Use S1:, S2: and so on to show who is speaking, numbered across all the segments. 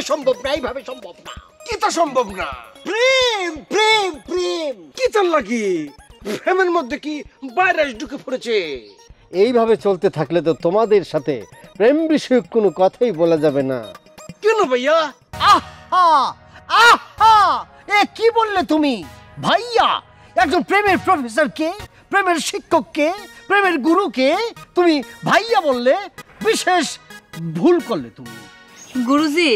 S1: এইভাবে সম্ভব না, এইভাবে সম্ভব না।
S2: কি তা সম্ভব না?
S1: প্রেম প্রেম প্রেম
S2: কি তার লাগি? প্রেমের মধ্যে কি ভাইরাস ঢুকে পড়েছে?
S1: এইভাবে চলতে থাকলে তো তোমাদের সাথে প্রেম বিষয়ক কোনো কথাই বলা যাবে না।
S2: কেন ভাইয়া?
S1: আহা আহা, এ কি বললে তুমি? ভাইয়া, একজন প্রেমের প্রফেসরকে, প্রেমের শিক্ষককে, প্রেমের গুরুকে তুমি ভাইয়া বললে? বিশেষ ভুল করলে তুমি।
S3: গুরুজি,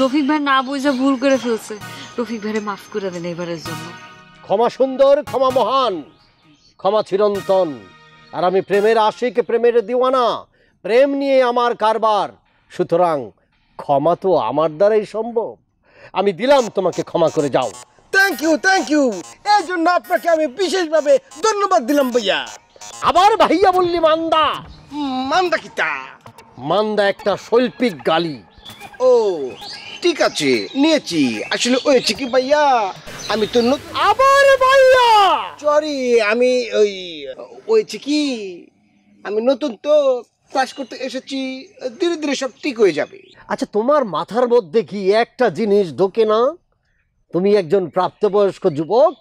S3: রফিক ভাই না বুঝে ভুল করে ফেলছে, রফিক ভাইরে মাফ করে দেন এবারের জন্য।
S1: ক্ষমা সুন্দর, ক্ষমা মহান, ক্ষমা চিরন্তন। আর আমি প্রেমের আশিক, প্রেমের দিওয়ানা, প্রেম নিয়ে আমার কারবার, সুতরাং ক্ষমা তো আমার দ্বারাই সম্ভব। আমি দিলাম তোমাকে, ক্ষমা করে যাও।
S2: Thank you, thank you. এই জন্য আপনাকে আমি বিশেষভাবে ধন্যবাদ দিলাম ভাইয়া।
S1: আবার ভাইয়া বললি মান্দা?
S2: মান্দা কিতা?
S1: মান্দা একটা শৈল্পিক গালি।
S2: ও ঠিক আছে, নিয়েছি। আসলে হয়েছে কি ভাইয়া, আমি তো
S1: আবার ভাইয়া?
S2: সরি, আমি হয়েছে কি, আমি নতুন তো ক্লাস করতে এসেছি, ধীরে ধীরে সব ঠিক হয়ে যাবে।
S1: আচ্ছা, তোমার মাথার মধ্যে কি একটা জিনিস ঢোকে না? তুমি একজন প্রাপ্তবয়স্ক যুবক,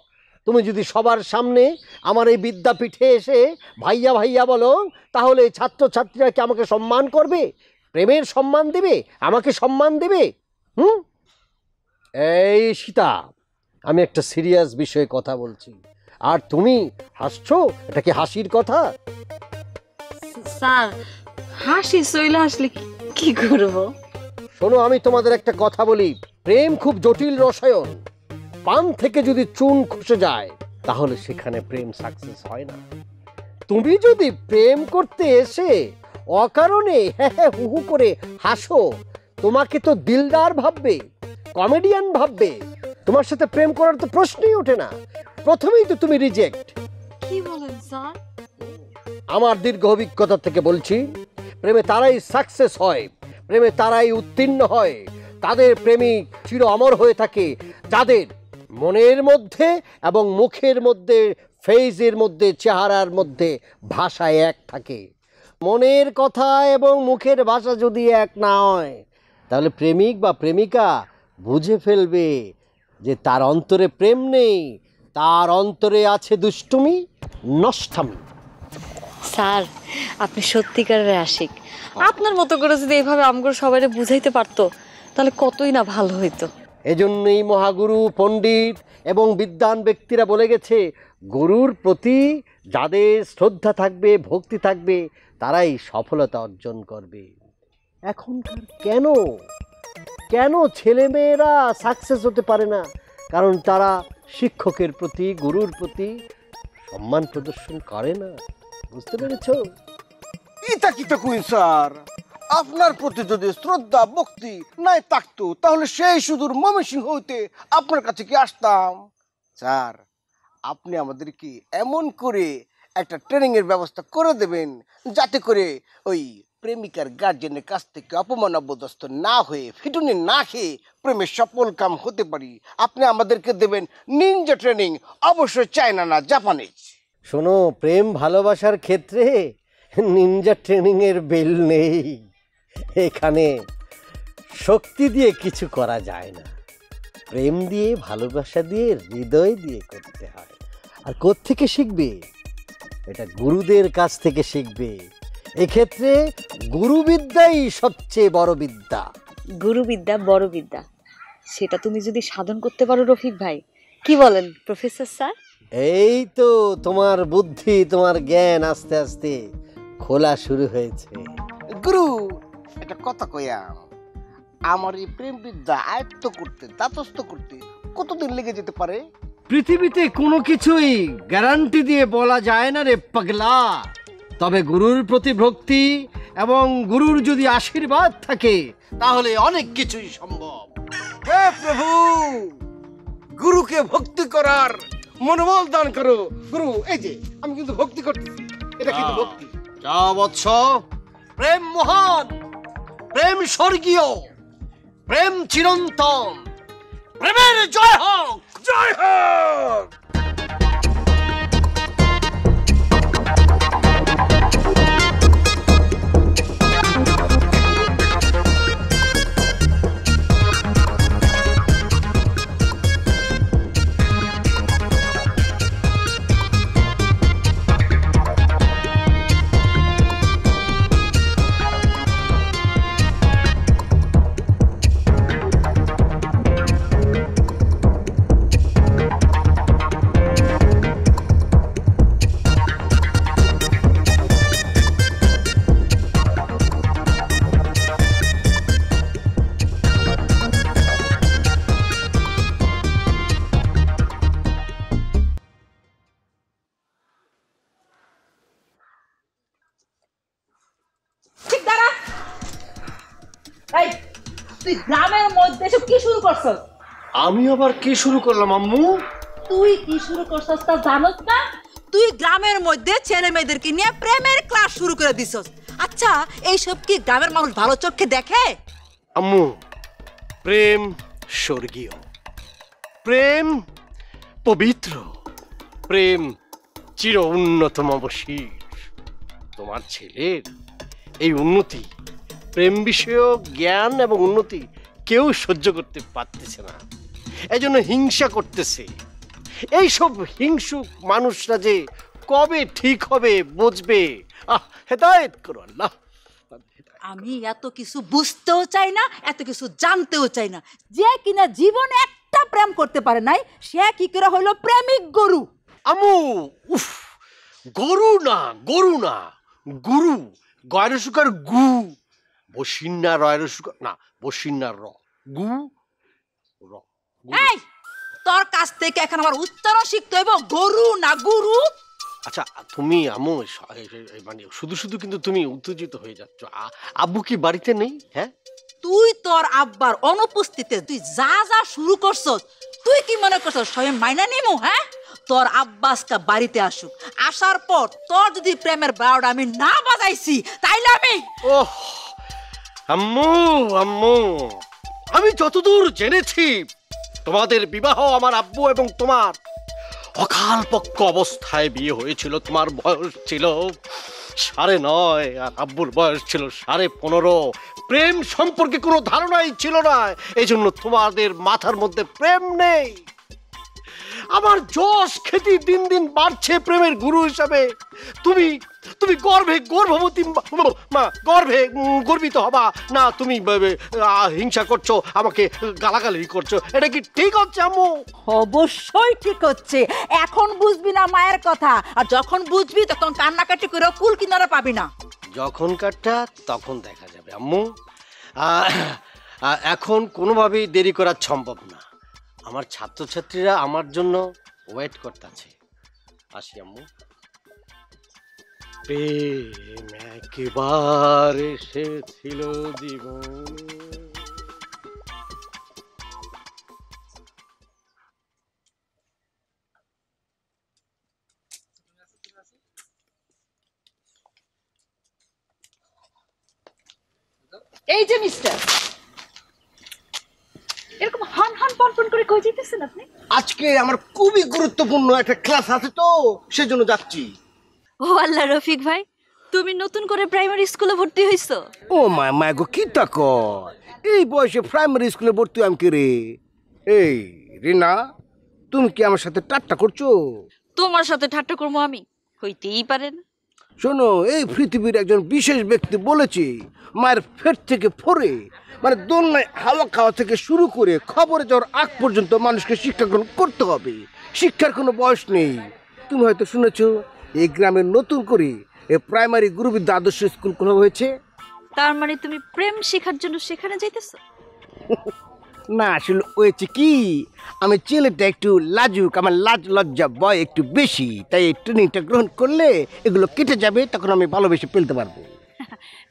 S1: তুমি যদি সবার সামনে আমার এই বিদ্যাপীঠে এসে ভাইয়া ভাইয়া বলো, তাহলে ছাত্রছাত্রীরা কি আমাকে সম্মান করবে? প্রেমের সম্মান দিবে? আমাকে সম্মান দিবে? এই সীতা, আমি একটা সিরিয়াস বিষয়ে কথা বলছি, আর তুমি হাসছো। এটা কি হাসির কথা?
S3: স্যার, হাসি চলে আসলে কি করবো?
S1: শোনো, আমি তোমাদের একটা কথা বলি, প্রেম খুব জটিল রসায়ন। পান থেকে যদি চুন খসে যায়, তাহলে সেখানে প্রেম সাকসেস হয় না। তুমি যদি প্রেম করতে এসে অকারণে হ্যাঁ হ্যাঁ হু হু করে হাসো, তোমাকে তো দিলদার ভাববে, কমেডিয়ান ভাববে। তোমার সাথে প্রেম করার তো প্রশ্নই ওঠে না, প্রথমেই তো তুমি রিজেক্ট।
S3: কি বলেন স্যার?
S1: আমার দীর্ঘ অভিজ্ঞতা থেকে বলছি, প্রেমে তারাই সাকসেস হয়, প্রেমে তারাই উত্তীর্ণ হয়, তাদের প্রেমিক চির অমর হয়ে থাকে যাদের মনের মধ্যে এবং মুখের মধ্যে, ফেজের মধ্যে, চেহারার মধ্যে ভাষা এক থাকে। মনের কথা এবং মুখের ভাষা যদি এক না হয়, তাহলে প্রেমিক বা প্রেমিকা বুঝে ফেলবে যে তার অন্তরে প্রেম নেই, তার অন্তরে আছে দুষ্টুমি, নষ্টামি।
S3: স্যার, আপনি সত্যিকারের আশিক। আপনার মতো করে যদি এইভাবে আমগুলো সবাই বুঝাইতে পারতো, তাহলে কতই না ভালো হইতো।
S1: এজন্যই মহাগুরু, পণ্ডিত এবং বিদ্বান ব্যক্তিরা বলে গেছে, গুরুর প্রতি যাদের শ্রদ্ধা থাকবে, ভক্তি থাকবে, তারাই সফলতা অর্জন করবে। এখনকার কেন ছেলেমেয়েরা সাকসেস হতে পারে না? কারণ তারা শিক্ষকের প্রতি, গুরুর প্রতি সম্মান প্রদর্শন করে না। বুঝতে পেরেছ?
S2: ইতা কিতা কইন স্যার? আপনার প্রতি যদি শ্রদ্ধা ভক্তি নাই থাকতো, তাহলে সেই সুদূর ময়মনসিংহ হইতে আপনার কাছে কি আসতাম? স্যার, আপনি আমাদেরকে এমন করে একটা ট্রেনিং এর ব্যবস্থা করে দেবেন, যাতে করে ওই প্রেমিকার গার্জেনের কাছ থেকে অপমান অবদস্ত না হয়ে, ফিটুনি না খেয়ে প্রেমের সফল কাম হতে পারি। আপনি আমাদেরকে দেবেন নিনজা ট্রেনিং, অবশ্যই চায়না না, জাপানিজ।
S1: শোনো, প্রেম ভালোবাসার ক্ষেত্রে নিনজা ট্রেনিং এর বেল নেই। এখানে শক্তি দিয়ে কিছু করা যায় না, প্রেম দিয়ে, ভালোবাসা দিয়ে, হৃদয় দিয়ে করতে হয়। আর কোত্থেকে শিখবে? এটা গুরুদের কাছ থেকে শিখবে। এক্ষেত্রে গুরুবিদ্যাই সবচেয়ে বড় বিদ্যা।
S3: গুরুবিদ্যা বড় বিদ্যা, সেটা তুমি যদি সাধন করতে পারো রফিক ভাই, কি বলেন প্রফেসর স্যার?
S1: এই তো তোমার বুদ্ধি, তোমার জ্ঞান আস্তে আস্তে খোলা শুরু হয়েছে।
S2: গুরু, একটা কথা কইয়াম, আমার এই প্রেম বিদ্যা আয়ত্ত করতে, দাতস্থ করতে কতদিন লেগে যেতে পারে?
S1: পৃথিবীতে কোনো কিছুই গ্যারান্টি দিয়ে বলা যায় না রে পাগলা। তবে গুরুর প্রতি ভক্তি এবং গুরুর যদি আশীর্বাদ থাকে, তাহলে অনেক কিছুই সম্ভব।
S2: হে প্রভু, গুরুকে ভক্তি করার মনোবল দান করো। গুরু, এই যে আমি কিন্তু ভক্তি করতেছি, এটা কিন্তু ভক্তি।
S1: যা বৎস, প্রেম মহান, প্রেম স্বর্গীয়, প্রেম চিরন্তন। প্রেমের জয় হোক,
S2: জয় হোক।
S4: এই তুই গ্রামের মধ্যে এসব কি শুরু করছস?
S1: আমি আবার কি শুরু করলাম আম্মু?
S4: তুই কি শুরু করছস তা জানোস না? তুই গ্রামের মধ্যে ছেলে মেয়েদেরকে নিয়ে প্রেমের ক্লাস শুরু করে দিছস। আচ্ছা, এইসব কি গ্রামের মানুষ ভালো চোখে দেখে?
S1: আম্মু, প্রেম স্বর্গীয়, প্রেম পবিত্র, প্রেম চির উন্নতম শির। তোমার ছেলের এই উন্নতি, প্রেম বিষয়ক জ্ঞান এবং উন্নতি কেউ সহ্য করতে পারতেছে না, এজন্য হিংসা করতেছে। এইসব হিংসুক মানুষরা যে কবে ঠিক হবে বুঝবে, হেদায়েত করো আল্লাহ।
S4: আমি এত কিছু বুঝতেও চাই না, এত কিছু জানতেও চাই না। যে কিনা জীবনে একটা প্রেম করতে পারে নাই, সে কি করে হলো প্রেমিক গরু?
S1: আমু, উফ, গরু না, গরু না, গুরু, গয়রসুকার গু, বসিন্না রয়রসুকার না, বসিন্নার র, গু র।
S4: এই, তোর কাছ থেকে এখন আমার উচ্চারণ শিখতে হইব, গরু না গুরু।
S1: আচ্ছা তুমি আমু, মানে শুধু শুধু কিন্তু তুমি উত্তেজিত হয়ে যাচ্ছ। আব্বু কি বাড়িতে নেই? হ্যাঁ,
S4: তুই তোর আব্বার অনুপস্থিতিতে তুই যা যা শুরু করছস, তুই কি মনে করছস স্বয়ং মাইনা নিমু? হ্যাঁ, তোর আব্বাসকা বাড়িতে আসুক, আসার পর তোর যদি প্রেমের বারোটা আমি না বাজাইছি, তাইলে আমি
S1: ওহ আম্মু, আম্মু, আমি যতদূর জেনেছি তোমাদের বিবাহ আমার আব্বু এবং তোমার অকাল পক্ষ অবস্থায় বিয়ে হয়েছিল। তোমার বয়স ছিল 9.5 আর আব্বুর বয়স ছিল 15.5। প্রেম সম্পর্কে কোনো ধারণাই ছিল না, এই জন্য তোমাদের মাথার মধ্যে প্রেম নেই। আমার যশ খ্যাতি দিন দিন বাড়ছে প্রেমের গুরু হিসাবে। তুমি তুমি গর্ভবতী মা, গর্বিত হবা না? তুমি হিংসা করছো, আমাকে গালাগালি করছো, এটা কি ঠিক হচ্ছে আম্মু?
S4: অবশ্যই ঠিক হচ্ছে। এখন বুঝবি না মায়ের কথা, আর যখন বুঝবি তখন কান্নাকাটি করে কুল কিনারা পাবি না।
S1: যখন কাটটা তখন দেখা যাবে আম্মু। এখন কোনোভাবেই দেরি করা সম্ভব না। আমার ছাত্রছাত্রীরা আমার জন্য ওয়েট করতেছে। আসি আম্মু। প্রেম একবার এসেছিল জীবনে।
S3: এই যে মিস্টার, এরকম হন হন পন করে কই যেতেছেন আপনি?
S2: আজকে আমার খুবই গুরুত্বপূর্ণ একটা ক্লাস আছে তো, সেজন্য যাচ্ছি।
S3: ও আল্লাহ, রফিক ভাই, তুমি নতুন করে প্রাইমারি স্কুলে ভর্তি হইছো?
S2: ও মা গো, কি তা কয়? এই বয়সে প্রাইমারি স্কুলে ভর্তি আমি কে রে? এই রিনা, তুমি কি আমার সাথে ঠাট্টা করছো?
S3: তোমার সাথে ঠাট্টা করবো আমি? হইতেই পারে না।
S2: শোনো, এই পৃথিবীর একজন বিশেষ ব্যক্তি বলেছে, মায়ের পেট থেকে ফোরে মানে দোলনায় হাওয়া খাওয়া থেকে শুরু করে খবরে যাওয়ার আগ পর্যন্ত মানুষকে শিক্ষা গ্রহণ করতে হবে। শিক্ষার কোনো বয়স নেই। তুমি হয়তো শুনেছো এই গ্রামে নতুন করে এই প্রাইমারি গুরুবিদ্যা আদর্শ স্কুল খোলা হয়েছে।
S3: তার মানে তুমি প্রেম শেখার জন্য সেখানে যাইতেছো?
S2: না, আসলে হয়েছে কি, আমি ছেলেটা একটু লাজুক, আমার লাজ লজ্জা ভয় একটু বেশি, তাই এই ট্রেনিংটা গ্রহণ করলে এগুলো কেটে যাবে, তখন আমি ভালোবেসে ফেলতে পারবো।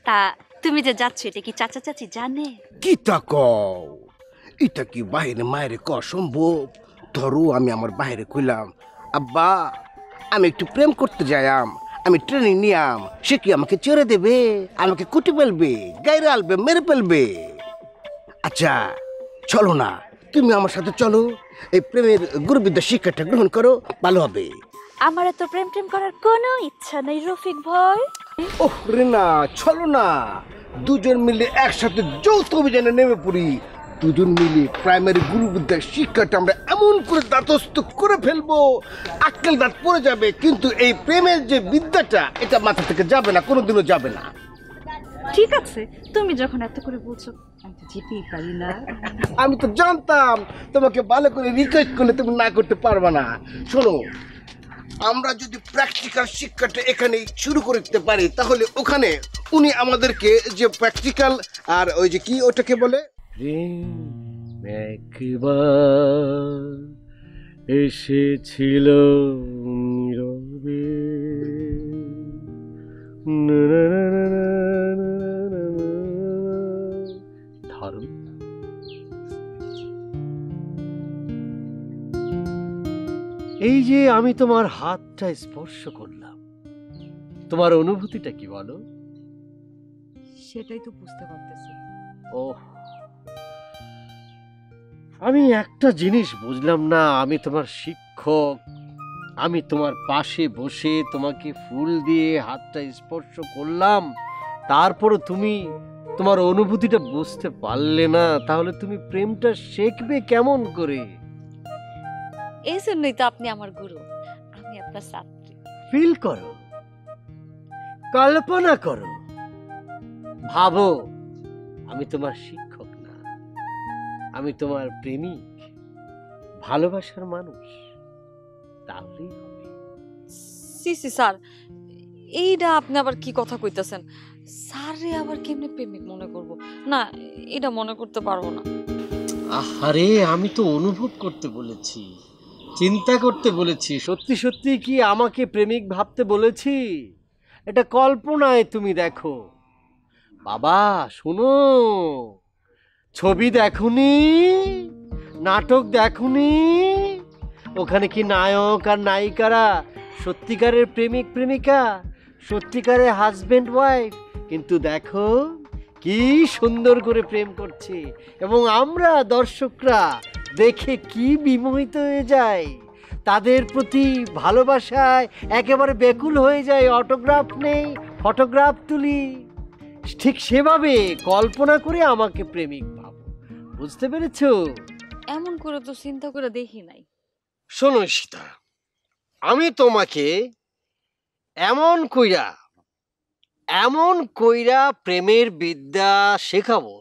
S3: তা তুমি যে যাচ্ছ, এটা কি চাচা চাচি জানে?
S2: কি তা কও? এটা কি বাইরে মায়েরে ক সম্ভব? ধরো আমি আমার বাইরে কইলাম, আব্বা আমি একটু প্রেম করতে যাইয়াম, আমি ট্রেনিং নিয়াম, সে কি আমাকে ছেড়ে দেবে? আমাকে কুটি ফেলবে, গাইরে আলবে, মেরে ফেলবে। আচ্ছা চলো না, তুমি আমার সাথে চলো, এই প্রেমের গুরুবিদ্যা শিক্ষাটা গ্রহণ করো, ভালো হবে।
S3: আমার এত প্রেম প্রেম করার কোনো ইচ্ছা নেই রফিক ভাই।
S2: ওহ রিনা, চলো না, দুজন মিলে একসাথে যৌথ অভিযানে নেমে পড়ি। দুজন মিলে প্রাইমারি গুরুবিদ্যার শিক্ষাটা আমরা এমন করে দাঁতস্থ করে ফেলবো, আক্কেল দাঁত পড়ে যাবে, কিন্তু এই প্রেমের যে বিদ্যাটা, এটা মাথা থেকে যাবে না, কোনোদিনও যাবে না।
S3: ঠিক আছে, তুমি যখন এত করে বলছো, আমি তো যেতেই পারি না।
S2: আমি তো জানতাম তোমাকে ভালো করে রিকোয়েস্ট করলে তুমি না করতে পারবে না। শোনো, আমরা যদি প্র্যাকটিক্যাল শিক্ষাটা এখানে শুরু করতে পারি, তাহলে ওখানে উনি আমাদেরকে যে প্র্যাকটিক্যাল আর ওই যে কি ওটাকে বলে,
S1: একবার এসেছিল নীরবে, এই যে আমি তোমার হাতটা স্পর্শ করলাম, তোমার অনুভূতিটা কি বলো?
S3: সেটাই তো বুঝতে পারতেছি।
S1: ও, আমি একটা জিনিস বুঝলাম না। আমি তোমার শিক্ষক, আমি তোমার পাশে বসে তোমাকে ফুল দিয়ে হাতটা স্পর্শ করলাম, তারপরও তুমি তোমার অনুভূতিটা বুঝতে পারলে না। তাহলে তুমি প্রেমটা শিখবে কেমন করে?
S3: এই জন্যই তো আপনি আমার গুরু, আমি আপনার ছাত্রী।
S1: ফিল করো, কল্পনা করো, ভাবো আমি তোমার শিক্ষক না, আমি তোমার প্রেমিক, ভালোবাসার মানুষ। তাহলেই হবে।
S3: সি সি স্যার, এইটা আপনি আবার কি কথা কইতাছেন? স্যারে আবার কেমনে প্রেমিক মনে করব? না, এটা মনে করতে পারবো না।
S1: আরে আমি তো অনুভব করতে বলেছি, চিন্তা করতে বলেছি। সত্যি সত্যি কি আমাকে প্রেমিক ভাবতে বলেছি? এটা কল্পনায় তুমি দেখো। বাবা শোনো, ছবি দেখোনি, নাটক দেখোনি? ওখানে কি নায়ক আর নায়িকারা সত্যিকারের প্রেমিক প্রেমিকা, সত্যিকারের হাজবেন্ড ওয়াইফ? কিন্তু দেখো কি সুন্দর করে প্রেম করছে, এবং আমরা দর্শকরা দেখে কি বিমোহিত হয়ে যাই, তাদের প্রতি ভালোবাসায় একেবারে ব্যাকুল হয়ে যায়। অটোগ্রাফ নেই, ফটোগ্রাফ তুলি। ঠিক সেভাবে কল্পনা করে আমাকে প্রেমিক ভাবো। বুঝতে পেরেছো?
S3: এমন করে তো চিন্তা করে দেখি নাই।
S1: শোনো সীতা, আমি তোমাকে এমন কইরা প্রেমের বিদ্যা শেখাবো,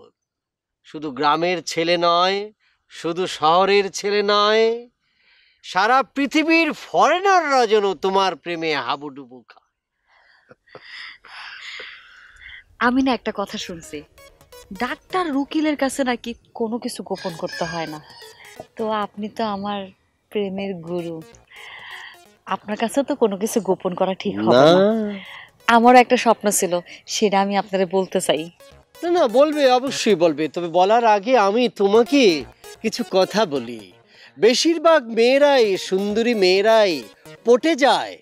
S1: শুধু গ্রামের ছেলে নয়, শুধু শহরের ছেলে নয়, সারা পৃথিবীর ফরেনাররা যেন তোমার প্রেমে হাবুডুবু খায়।
S3: আমি না একটা কথা শুনছি, ডাক্তার উকিলের কাছে নাকি কোনো কিছু গোপন করতে হয় না। তো আপনি তো আমার প্রেমের গুরু, আপনার কাছে তো কোনো কিছু গোপন করা ঠিক হবে
S1: না
S3: না। আমারও একটা স্বপ্ন ছিল, সেটা আমি আপনারে বলতে চাই।
S1: না না, বলবে, অবশ্যই বলবে। তবে বলার আগে আমি তোমাকে কিছু কথা বলি। বেশিরভাগ মেয়েরাই, সুন্দরী মেয়েরাই পটে যায়।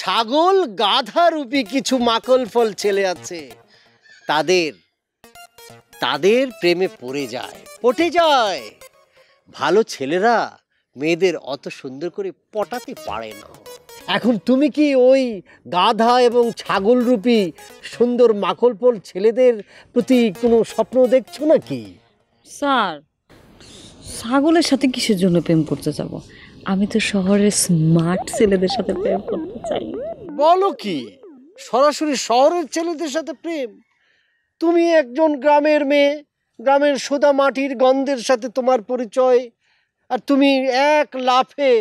S1: ছাগল গাধা রূপী কিছু মাকল ফল ছেলে আছে, তাদের প্রেমে পটে যায়। ভালো ছেলেরা মেয়েদের অত সুন্দর করে পটাতে পারে না। এখন তুমি কি ওই গাধা এবং ছাগল রূপী সুন্দর মাকল ফল ছেলেদের প্রতি কোনো স্বপ্ন দেখছো নাকি?
S3: স্যার, ছাগলের সাথে কিসের জন্য প্রেম করতে যাব? আমি তো শহরের স্মার্ট ছেলেদের সাথে প্রেম করতে চাই।
S1: বলো কি, সরাসরি শহরের ছেলেদের সাথে প্রেম? তুমি একজন গ্রামের মেয়ে, গ্রামের সোদা মাটির গন্ধের সাথে তোমার পরিচয়, আর তুমি এক লাফে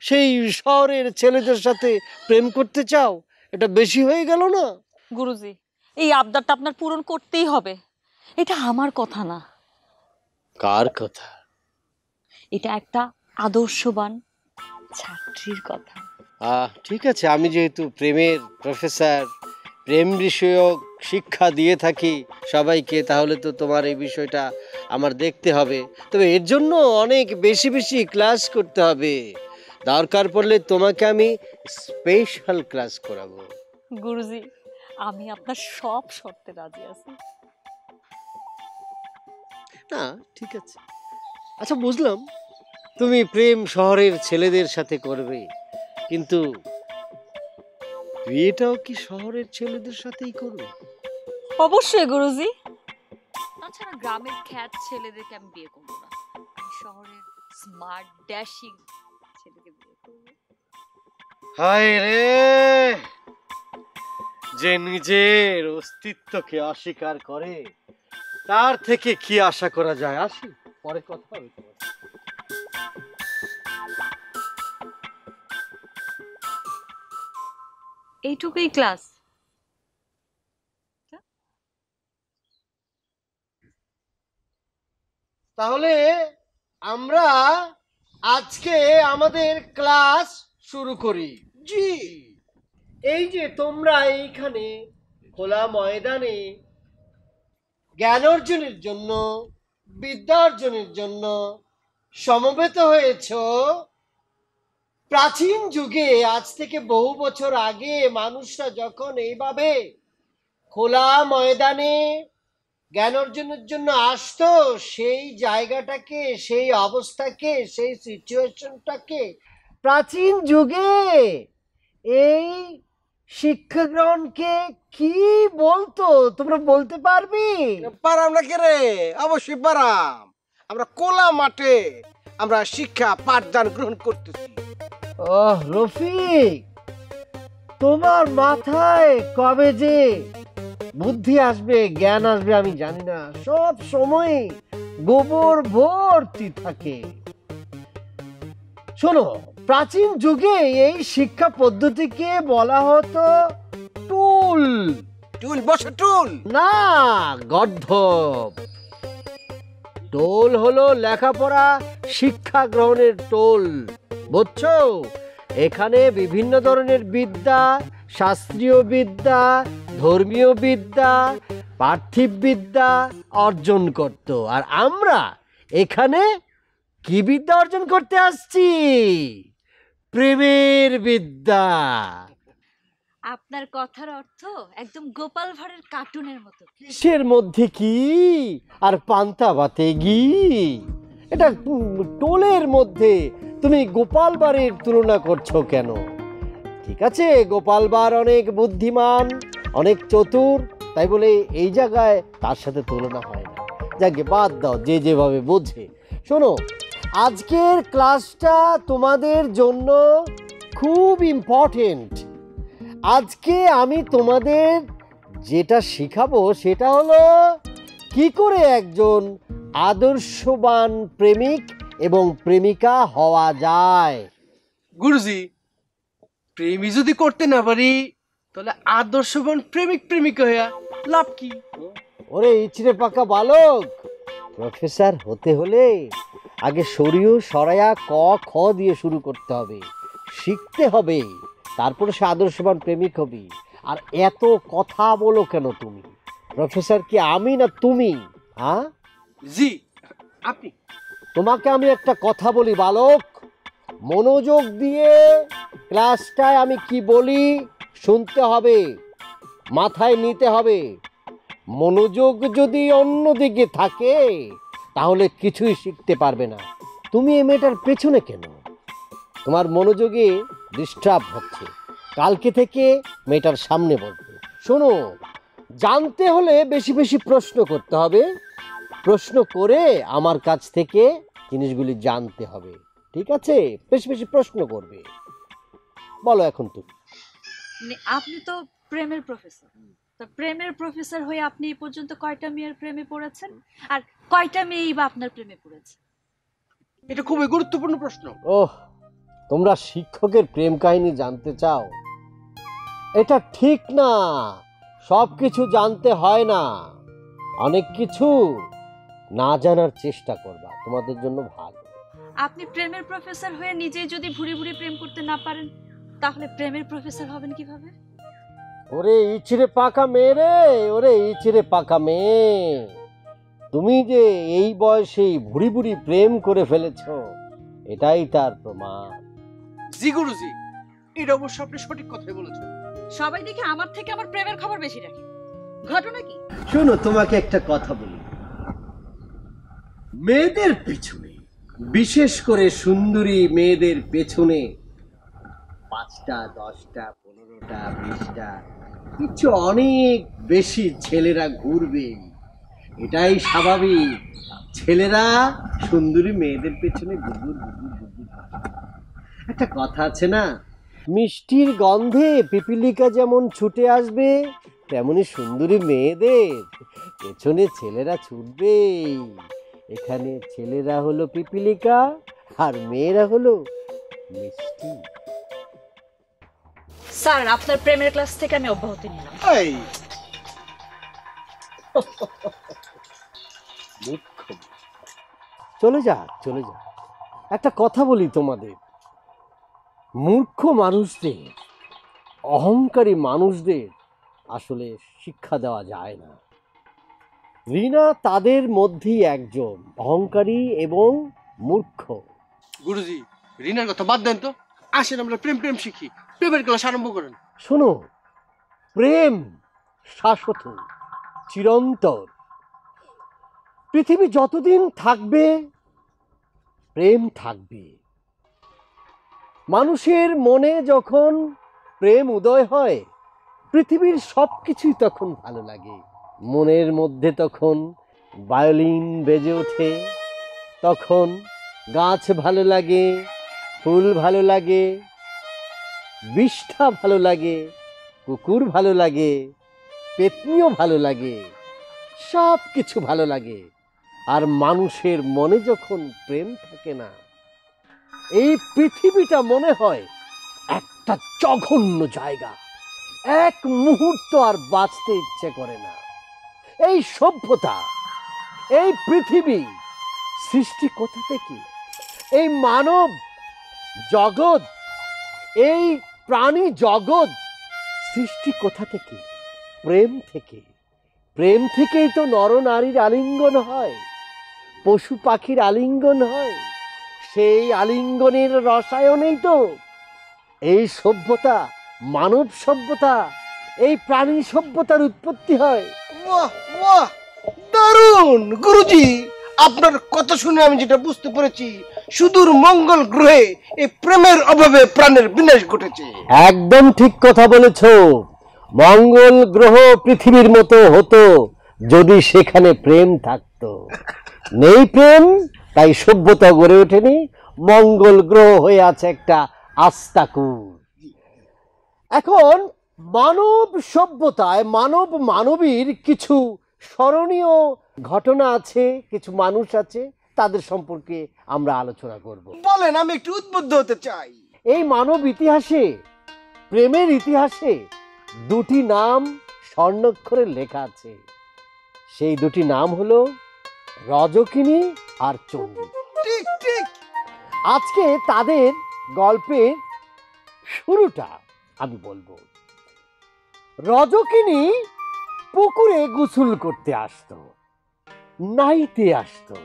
S1: সেই শহরের ছেলেদের সাথে প্রেম করতে চাও? এটা বেশি হয়ে গেল না?
S3: গুরুজি, এই আবদারটা আপনার পূরণ করতেই হবে। এটা আমার কথা না,
S1: কার কথা?
S3: এটা একটা আদর্শবান ছাত্রীর কথা।
S1: ঠিক আছে, আমি যেহেতু প্রেমের প্রফেসর, প্রেম বিষয়ক শিক্ষা দিয়ে থাকি সবাইকে, তাহলে তো তোমার এই বিষয়টা আমার দেখতে হবে। তবে এর জন্য অনেক বেশি বেশি ক্লাস করতে হবে। দরকার পড়লে তোমাকে আমি স্পেশাল ক্লাস করাবো।
S3: গুরুজি, আমি আপনার সব শর্তে রাজি আছি।
S1: না, ঠিক আছে, আচ্ছা বুঝলাম তুমি প্রেম শহরের ছেলেদের সাথে করবে, কিন্তু বিয়েটাও কি শহরের ছেলেদের সাথেই করবে?
S3: অবশ্যই গুরুজি। তাছাড়া গ্রামের খ্যাত ছেলেদেরকে আমি বিয়ে করবো না, আমি শহরের স্মার্ট ড্যাশিং ছেলেকে বিয়ে করবো।
S1: হায় রে, যে নিজের অস্তিত্বকে অস্বীকার করে তার থেকে কি আশা করা যায়? আসি, পরে কথা হবে তোমার।
S3: এইটুকুই ক্লাস?
S1: তাহলে আমরা আজকে আমাদের ক্লাস শুরু করি। জি, এই যে তোমরা এইখানে খোলা ময়দানে জ্ঞান অর্জনের জন্য, বিদ্যা অর্জনের জন্য সমবেত হয়েছ প্রাচীন যুগে, আজ থেকে বহু বছর আগে মানুষরা যখন এইভাবে খোলা ময়দানে জ্ঞান অর্জনের জন্য আসতো, সেই জায়গাটাকে, সেই অবস্থাকে, সেই সিচুয়েশনটাকে প্রাচীন যুগে এই শিক্ষা গ্রহণকে কি বলতো তোমরা বলতে পারবি?
S2: পারাম না কে রে, অবশ্যই পারাম। আমরা কোলা মাঠে আমরা শিক্ষা পাঠদান গ্রহণ করতেছি।
S1: ওহ রফিক, তোমার মাথায় কবে যে বুদ্ধি আসবে, জ্ঞান আসবে আমি জানি না, সব সময় গোবর ভর্তি থাকে। শোনো, প্রাচীন যুগে এই শিক্ষা পদ্ধতিকে বলা হতো টুল।
S2: টুল বসে টুল
S1: না, গর্ধব। টোল হলো লেখাপড়া শিক্ষা গ্রহণের টোল, বুঝছো? এখানে বিভিন্ন ধরনের বিদ্যা, শাস্ত্রীয় বিদ্যা, ধর্মীয় বিদ্যা, পার্থিব বিদ্যা অর্জন করত। আর আমরা এখানে কি বিদ্যা অর্জন করতে আসছি? প্রেমের বিদ্যা।
S3: আপনার কথার অর্থ একদম গোপাল ভাঁড়ের কার্টুনের মতো।
S1: কিসের মধ্যে কি আর পান্তা ভাতে ঘি, এটা টোলের মধ্যে তুমি গোপাল বাড়ির তুলনা করছো কেন? ঠিক আছে, গোপাল ভাঁড় অনেক বুদ্ধিমান, অনেক চতুর, তাই বলে এই জায়গায় তার সাথে তুলনা হয় না। যাকে বাদ দাও, যে যেভাবে বোঝে। শোনো, আজকের ক্লাসটা তোমাদের জন্য খুব ইম্পর্টেন্ট। আজকে আমি তোমাদের যেটা শিখাবো সেটা হলো কি করে একজন আদর্শবান প্রেমিক এবং প্রেমিকা হওয়া যায়।
S5: গুরুজি, প্রেমই যদি করতে না পারি তাহলে আদর্শবান প্রেমিক প্রেমিকা হইয়া লাভ কি?
S1: ওরে ইচড়ে পাকা বালক, প্রফেসর হতে হলে আগে সরিয় সরায়া ক খ দিয়ে শুরু করতে হবে, শিখতে হবে, তারপরে সে আদর্শবান প্রেমিক হবি। আর এত কথা বলো কেন তুমি? প্রফেসর কি আমি না তুমি? হ্যাঁ,
S5: জি আপনি।
S1: তোমাকে আমি একটা কথা বলি বালক, মনোযোগ দিয়ে ক্লাসটায় আমি কি বলি শুনতে হবে, মাথায় নিতে হবে। মনোযোগ যদি অন্যদিকে থাকে তাহলে কিছুই শিখতে পারবে না। তুমি এই মেয়েটার পেছনে কেন? তোমার মনোযোগে ডিস্টার্ব হচ্ছে। কালকে থেকে মেয়েটার সামনে বসবে। শোনো, জানতে হলে বেশি বেশি প্রশ্ন করতে হবে, প্রশ্ন করে আমার কাছ থেকে জিনিসগুলি জানতে হবে, ঠিক আছে? বেশি বেশি প্রশ্ন করবে। বলো এখন তুমি।
S3: আপনি তো প্রেমের প্রফেসর, তো প্রেমের প্রফেসর হয়ে আপনি এই পর্যন্ত কয়টা মেয়ের প্রেমে পড়েছেন, আর কয়টা মেয়েই বা আপনার প্রেমে পড়েছে?
S5: এটা খুবই গুরুত্বপূর্ণ প্রশ্ন।
S1: ওহ, তোমরা শিক্ষকের প্রেম কাহিনী জানতে চাও? এটা ঠিক না, সব কিছু জানতে হয় না, অনেক কিছু না জানার চেষ্টা করবা, তোমাদের জন্য ভালো।
S3: আপনি প্রেমের প্রফেসর হয়ে নিজেই যদি ভুরি ভুরি প্রেম করতে না পারেন, তাহলে প্রেমের প্রফেসর হবেন কিভাবে?
S1: ওরে ইচড়ে পাকা মেয়ে রে, ওরে ইচড়ে পাকা মেয়ে, তুমি যে এই বয়সেই ভুরি ভুরি প্রেম করে ফেলেছ, এটাই তার প্রমাণ।
S5: জি গুরুজি, এটা অবশ্য আপনি সঠিক কথাই বলেছেন।
S3: সবাই দেখে আমার থেকে আমার প্রেমের খবর বেশি রাখে, ঘটনা কি?
S1: শোনো, তোমাকে একটা কথা বলি, মেয়েদের পেছনে, বিশেষ করে সুন্দরী মেয়েদের পেছনে 5টা 10টা 15টা 20টা কিছু অনেক বেশি ছেলেরা ঘুরবে, এটাই স্বাভাবিক। ছেলেরা সুন্দরী মেয়েদের পেছনে গুগুর গুগুর গুগুর। একটা কথা আছে না, মিষ্টির গন্ধে পিপিলিকা যেমন ছুটে আসবে, তেমনি সুন্দরী মেয়েদের পেছনে ছেলেরা ছুটবে। এখানে ছেলেরা হলো পিপিলিকা আর মেয়েরা হলো মিষ্টি।
S3: স্যার, আপনার প্রেমের ক্লাস থেকে আমি অব্যাহতি নিলাম।
S2: এই
S1: চলে যা, চলে যা। একটা কথা বলি তোমাদের, মূর্খ মানুষদের, অহংকারী মানুষদের আসলে শিক্ষা দেওয়া যায় না। রিনা তাদের মধ্যেই একজন অহংকারী এবং মূর্খ।
S5: গুরুজি রিনার কথা বাদ দেন তো, আসেন আমরা প্রেম প্রেম শিখি, প্রেমের ক্লাস আরম্ভ করেন।
S1: শোনো, প্রেম শাশ্বত, চিরন্তর। পৃথিবী যতদিন থাকবে প্রেম থাকবে। মানুষের মনে যখন প্রেম উদয় হয়, পৃথিবীর সবকিছুই তখন ভালো লাগে। মনের মধ্যে তখন ভায়োলিন বেজে ওঠে, তখন গাছ ভালো লাগে, ফুল ভালো লাগে, বিষ্ঠা ভালো লাগে, কুকুর ভালো লাগে, পেতনিও ভালো লাগে, সব কিছু ভালো লাগে। আর মানুষের মনে যখন প্রেম থাকে না, এই পৃথিবীটা মনে হয় একটা জঘন্য জায়গা, এক মুহূর্ত আর বাঁচতে ইচ্ছে করে না। এই সভ্যতা, এই পৃথিবী সৃষ্টি কোথা থেকে? এই মানব জগৎ, এই প্রাণী জগৎ সৃষ্টি কোথা থেকে? প্রেম থেকে। প্রেম থেকেই তো নরনারীর আলিঙ্গন হয়, পশু পাখির আলিঙ্গন হয়। সেই আলিঙ্গনের রসায়নেই তো এই সভ্যতা, মানব সভ্যতা, এই প্রাণী সভ্যতার উৎপত্তি হয়।
S2: বাহ বাহ, দারুণ গুরুজি। আপনার কথা শুনে আমি যেটা বুঝতে পেরেছি, সুদূর মঙ্গল গ্রহে এই প্রেমের অভাবে প্রাণের বিনাশ ঘটেছে।
S1: একদম ঠিক কথা বলেছ। মঙ্গল গ্রহ পৃথিবীর মতো হতো যদি সেখানে প্রেম থাকতো। নেই প্রেম, তাই সভ্যতা গড়ে ওঠেনি। মঙ্গল গ্রহ হয়ে আছে একটা আস্তাকুর। এখন মানব সভ্যতায় মানব মানবীর কিছু স্মরণীয় ঘটনা আছে, কিছু মানুষ আছে, তাদের সম্পর্কে আমরা আলোচনা করব।
S2: বলেন, আমি একটু উদ্বুদ্ধ হতে চাই।
S1: এই মানব ইতিহাসে, প্রেমের ইতিহাসে দুটি নাম স্বর্ণাক্ষরে লেখা আছে। সেই দুটি নাম হলো রজকিনী আর চণ্ডী।
S2: ঠিক ঠিক।
S1: আজকে তাদের গল্পের শুরুটা আমি বলবো। রজকিনী পুকুরে গোসল করতে আসতো, নাইতে আসতো।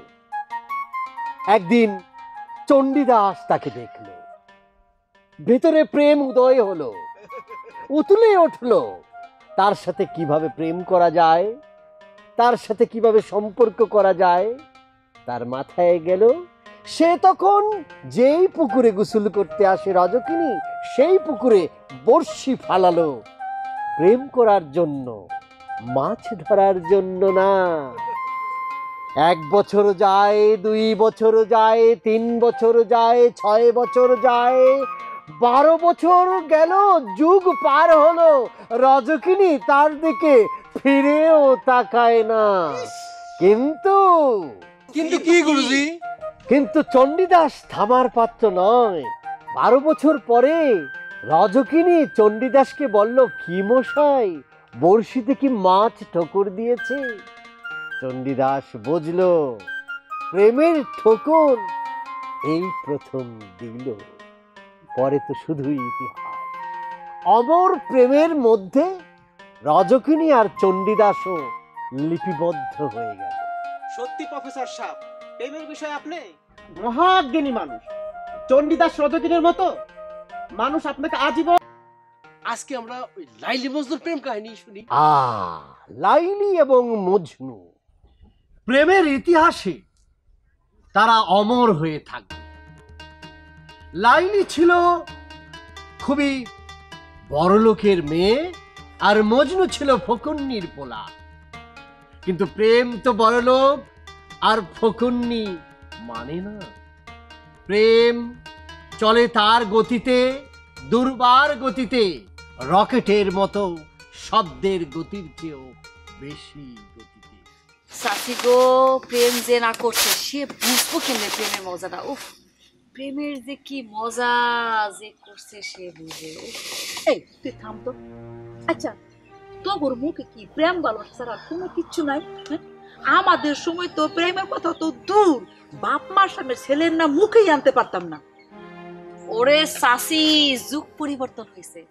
S1: একদিন চণ্ডীদাস তাকে দেখলো, ভেতরে প্রেম উদয় হলো, উতলে উঠলো। তার সাথে কিভাবে প্রেম করা যায়, তার সাথে কিভাবে সম্পর্ক করা যায়, তার মাথায় গেল। সে তখন যেই পুকুরে গোসল করতে আসে রজকিনী, সেই পুকুরে বড়শি ফালালো প্রেম করার জন্য, মাছ ধরার জন্য না। 1 বছর যায়, 2 বছর যায়, 3 বছর যায়, 6 বছর যায়, 12 বছর গেল, যুগ পার হলো। রজকিনী তার দিকে ফিরেও তাকায় না। কিন্তু
S5: কিন্তু কি গুরুজি?
S1: কিন্তু চণ্ডীদাস থামার পাত্র নয়। 12 বছর পরে রজকিনী চণ্ডীদাসকে বলল, কি মশাই, বড়শিতে কি মাছ ঠোকর দিয়েছে? চণ্ডীদাস বুঝলো প্রেমের ঠোকর এই প্রথম দিল, পরে তো শুধুই ইতিহাস। অমর প্রেমের মধ্যে রজকিনী আর চণ্ডীদাসও লিপিবদ্ধ হয়ে গেল।
S6: সত্যি প্রফেসর সাহেব, প্রেমের বিষয়ে আপনি মহাজ্ঞানী মানুষ। চণ্ডীদাস রজকিনীর মতো মানুষ আপনাকে আজীবন।
S5: আজকে আমরা ওই লাইলি মজনুর প্রেম কাহিনী শুনি।
S1: লাইলি এবং মজনু প্রেমের ইতিহাসে তারা অমর হয়ে থাকবে। লাইলি ছিল খুবই বড়লোকের মেয়ে, আর মজনু ছিল ফকুন্নির পোলা। কিন্তু প্রেম তো বড়লোক আর ফকুন্নি মানে না। প্রেম চলে তার গতিতে, দুর্বার গতিতে, রকেটের মতো, শব্দের গতির চেয়েও বেশি গতিতে।
S3: চাচি গো, প্রেম যে না করছে সে বুঝবো কেমনে প্রেমের মজাটা। উফ, প্রেমের যে কি মজা যে করছে সে বুঝে।
S4: এই তুই থাম তো। আচ্ছা, তোর মুখে কি প্রেম ভালোবাসা ছাড়া কোনো কিচ্ছু নাই? হ্যাঁ? আমাদের সময় তো প্রেমের কথা তো দূর, বাপ মার সামনে ছেলের না মুখেই আনতে পারতাম না।
S3: ওরে চাচি, যুগ পরিবর্তন হয়েছে।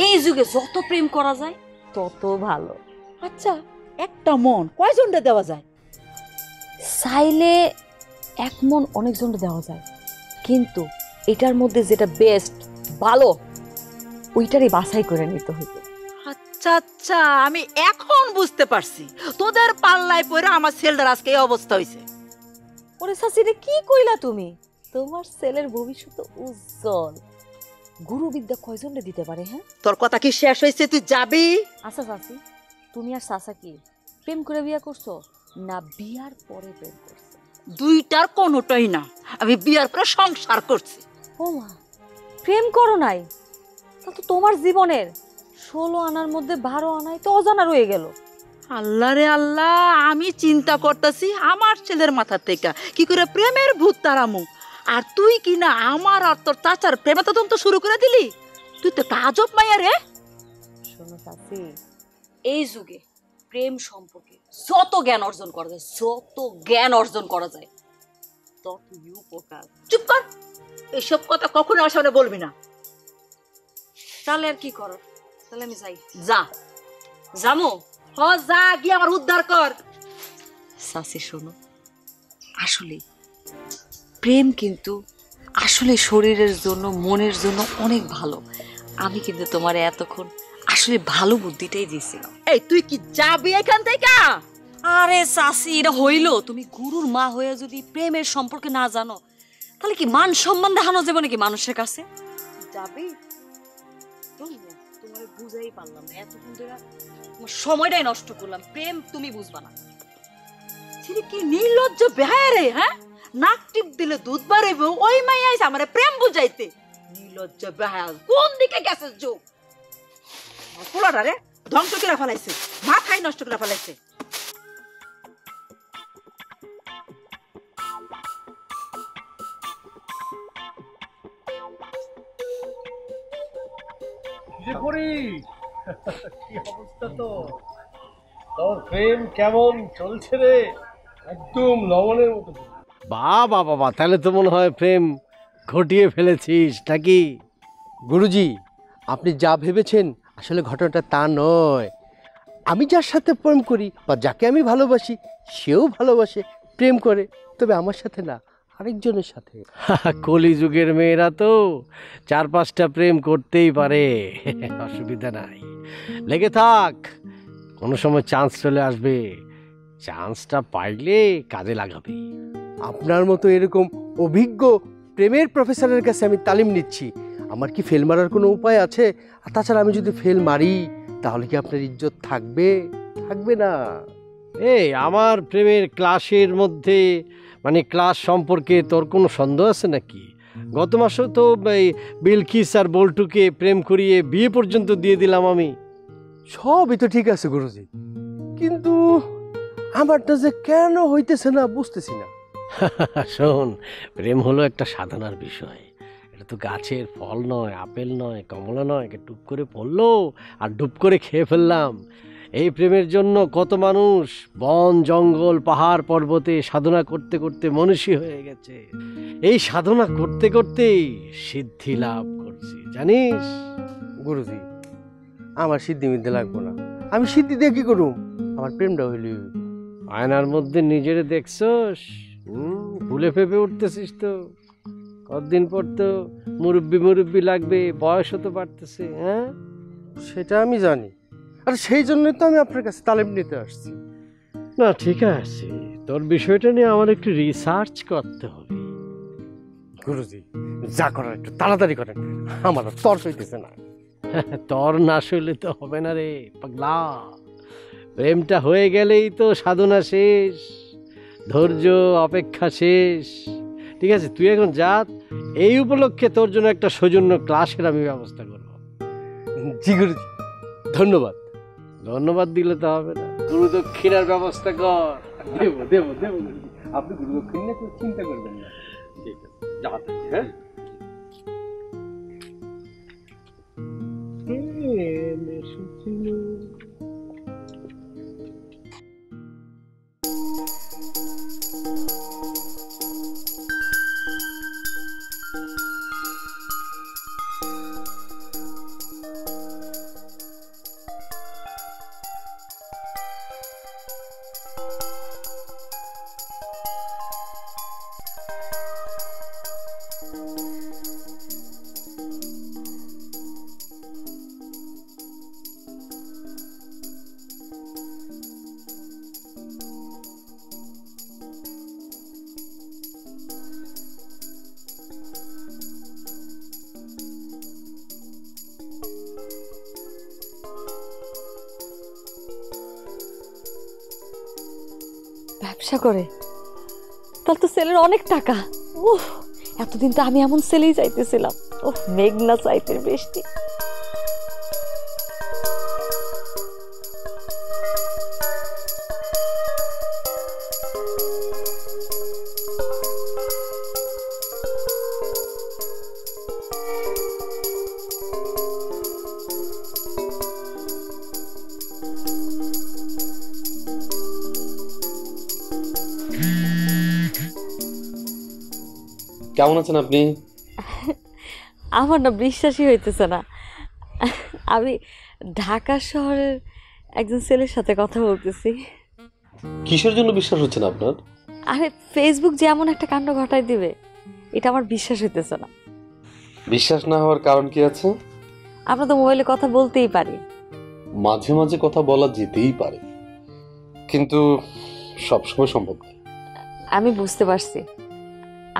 S3: এই যুগে যত প্রেম করা যায় তত ভালো।
S4: আচ্ছা, একটা মন কয়জনটা দেওয়া যায়?
S3: চাইলে এক মন অনেকজনকে দেওয়া যায়, কিন্তু এটার মধ্যে যেটা বেস্ট ভালো ওইটারই বাছাই করে নিতে হইবে।
S4: আচ্ছা আচ্ছা, আমি এখন বুঝতে পারছি তোদের পাল্লায় পড়ে আমার ছেলেটার আজকে এই অবস্থা হয়েছে।
S3: ওরে চাচিরে কি কইলা তুমি? তোমার ছেলের ভবিষ্যৎ উজ্জ্বল। গুরুবিদ্যা কয়জনকে দিতে পারে? হ্যাঁ,
S4: তোর কথা কি শেষ হয়েছে? তুই যাবি?
S3: আচ্ছা চাচি, তুমি আর চাচা কি প্রেম করে বিয়ে করছো না বিয়ার পরে প্রেম করছো?
S4: দুইটার কোনোটাই না, আমি বিয়ার পরে সংসার করছি।
S3: ও মা, প্রেম করো নাই? তা তো তোমার জীবনের 16 আনার মধ্যে 12 আনাই তো অজানা রয়ে গেল।
S4: আল্লাহ রে আল্লাহ, আমি চিন্তা করতেছি আমার ছেলের মাথা থেকে কি করে প্রেমের ভূত তাড়ামু, আর তুই কি না আমার আর তোর চাচার প্রেমে তদন্ত শুরু করে দিলি? তুই তো একটা আজব মাইয়া রে।
S3: শোনো চাচি, এই যুগে প্রেম সম্পর্কে যত জ্ঞান অর্জন করা যায়, ততই উপকার।
S4: চুপ কর, এইসব কথা কখনো আমার সামনে বলবি না।
S3: তাহলে আর কি করো? তাহলে আমি যাই।
S4: যা
S3: জামু।
S4: হ, যা গিয়ে আমার উদ্ধার কর।
S3: চাচি শোনো, আসলে প্রেম কিন্তু আসলে শরীরের জন্য মনের জন্য অনেক ভালো। আমি কিন্তু তোমার এতক্ষণ আসলে ভালো বুদ্ধিটাই দিয়েছিলাম।
S4: এই তুই কি যাবি এখান থেকে?
S3: আরে চাচি, এটা হইলো? তুমি গুরুর মা হয়ে যদি প্রেমের সম্পর্কে না জানো, তাহলে কি মান সম্মান দেখানো যাবে নাকি মানুষের কাছে? যাবি? তোমার বুঝাই পারলাম না, এতক্ষণ ধরে তোমার সময়টাই নষ্ট করলাম। প্রেম তুমি বুঝবা না।
S4: ছেলে কি নির্লজ্জ বেহায়া রে, হ্যাঁ? নাক টিপ দিলে দুধ বাড়াইব, ওই মাইয়া আইছে আমারে প্রেম বুঝাইতে। নির্লজ্জ বেহায়া, কোন দিকে গেছে যোগ? পোলাটা রে ধ্বংস করে ফেলাইছে, মাথায় নষ্ট করে ফেলাইছে।
S1: কি অবস্থা তোর প্রেম কেমন চলছে রে? একদম লবণের মতো। বাবা বাবা, তাহলে তো মনে হয় প্রেম ঘটিয়ে ফেলেছিস নাকি?
S2: গুরুজি, আপনি যা ভেবেছেন আসলে ঘটনাটা তা নয়। আমি যার সাথে প্রেম করি বা যাকে আমি ভালোবাসি সেও ভালোবাসে, প্রেম করে, তবে আমার সাথে না, আরেকজনের সাথে।
S1: কলিযুগের মেয়েরা তো 4-5টা প্রেম করতেই পারে, অসুবিধা নাই। লেগে থাক, কোনো সময় চান্স চলে আসবে, চান্সটা পাইলে কাজে লাগাবে।
S2: আপনার মতো এরকম অভিজ্ঞ প্রেমের প্রফেসরের কাছে আমি তালিম নিচ্ছি। আমার কি ফেল মারার কোনো উপায় আছে? আর তাছাড়া আমি যদি ফেল মারি তাহলে কি আপনার ইজ্জত থাকবে? থাকবে না।
S1: এই আমার প্রেমের ক্লাসের মধ্যে, মানে ক্লাস সম্পর্কে তোর কোনো সন্দেহ আছে নাকি? গত মাসেও তো এই বিলকিস আর বল্টুকে প্রেম করিয়ে বিয়ে পর্যন্ত দিয়ে দিলাম আমি।
S2: সবই তো ঠিক আছে গুরুজি, কিন্তু আমারটা যে কেন হইতেছে না বুঝতেছি না।
S1: শোন, প্রেম হলো একটা সাধনার বিষয়। এটা তো গাছের ফল নয়, আপেল নয়, কমলা নয়, টুপ করে পড়লো আর ডুব করে খেয়ে ফেললাম। এই প্রেমের জন্য কত মানুষ বন জঙ্গল পাহাড় পর্বতে সাধনা করতে করতে মনীষী হয়ে গেছে। এই সাধনা করতে করতেই সিদ্ধি লাভ করছি, জানিস?
S2: গুরুজি, আমার সিদ্ধি মিদ্ধি লাগবো না। আমি সিদ্ধি দিয়ে কি করুম? আমার প্রেমটা হইলি।
S1: আয়নার মধ্যে নিজেরে দেখছস? ভুলে ফেপে উঠতেছিস তো। কতদিন পর তো মুরব্বি মুরব্বি লাগবে, বয়সও তো বাড়তেছে। হ্যাঁ,
S2: সেটা আমি জানি, আর সেই জন্যই তো আমি আপনার কাছে তালিম নিতে আসছি।
S1: না ঠিক আছে, তোর বিষয়টা নিয়ে আমার একটু রিসার্চ করতে হবে।
S2: গুরুজি, যা করার একটু তাড়াতাড়ি করেন, আমার আর তর হইতেছে না।
S1: তোর না শুনলে তো হবে না রে পাগলা। প্রেমটা হয়ে গেলেই তো সাধনা শেষ, ধৈর্য অপেক্ষা শেষ। ঠিক আছে, তুই এখন যা। এই উপলক্ষে তোর জন্য একটা সৌজন্য ক্লাসের আমি ব্যবস্থা করব।
S2: জি গুরুজি, ধন্যবাদ।
S1: ধন্যবাদ দিলে তো হবে না, গুরু দক্ষিণার ব্যবস্থা কর।
S2: দেবো দেবো দেবো গুরুজি, আপনি গুরু দক্ষিণ নিয়ে কোনো চিন্তা করবেন না। ঠিক আছে, যা, হ্যাঁ।
S3: ব্যবসা করে? তাহলে তো ছেলের অনেক টাকা। উফ, এতদিন তো আমি এমন ছেলেই চাইতেছিলাম। ওহ, মেঘনা চাইতের বৃষ্টি।
S7: কেমন আছেন আপনি?
S3: আমার না বিশ্বাসই হইতেছে না, আমি ঢাকা শহরের একজন ছেলের সাথে কথা বলতেছি।
S7: কিসের জন্য বিশ্বাস হচ্ছে না আপনার?
S3: আরে ফেসবুক যে এমন একটা কাণ্ড ঘটায় দিবে এটা আমার বিশ্বাস হইতেছে না।
S7: বিশ্বাস না হওয়ার কারণ কি আছে?
S3: আমরা তো মোবাইলে কথা বলতেই পারি।
S7: মাঝে মাঝে কথা বলা যেতেই পারে, কিন্তু সবসময় সম্ভব না।
S3: আমি বুঝতে পারছি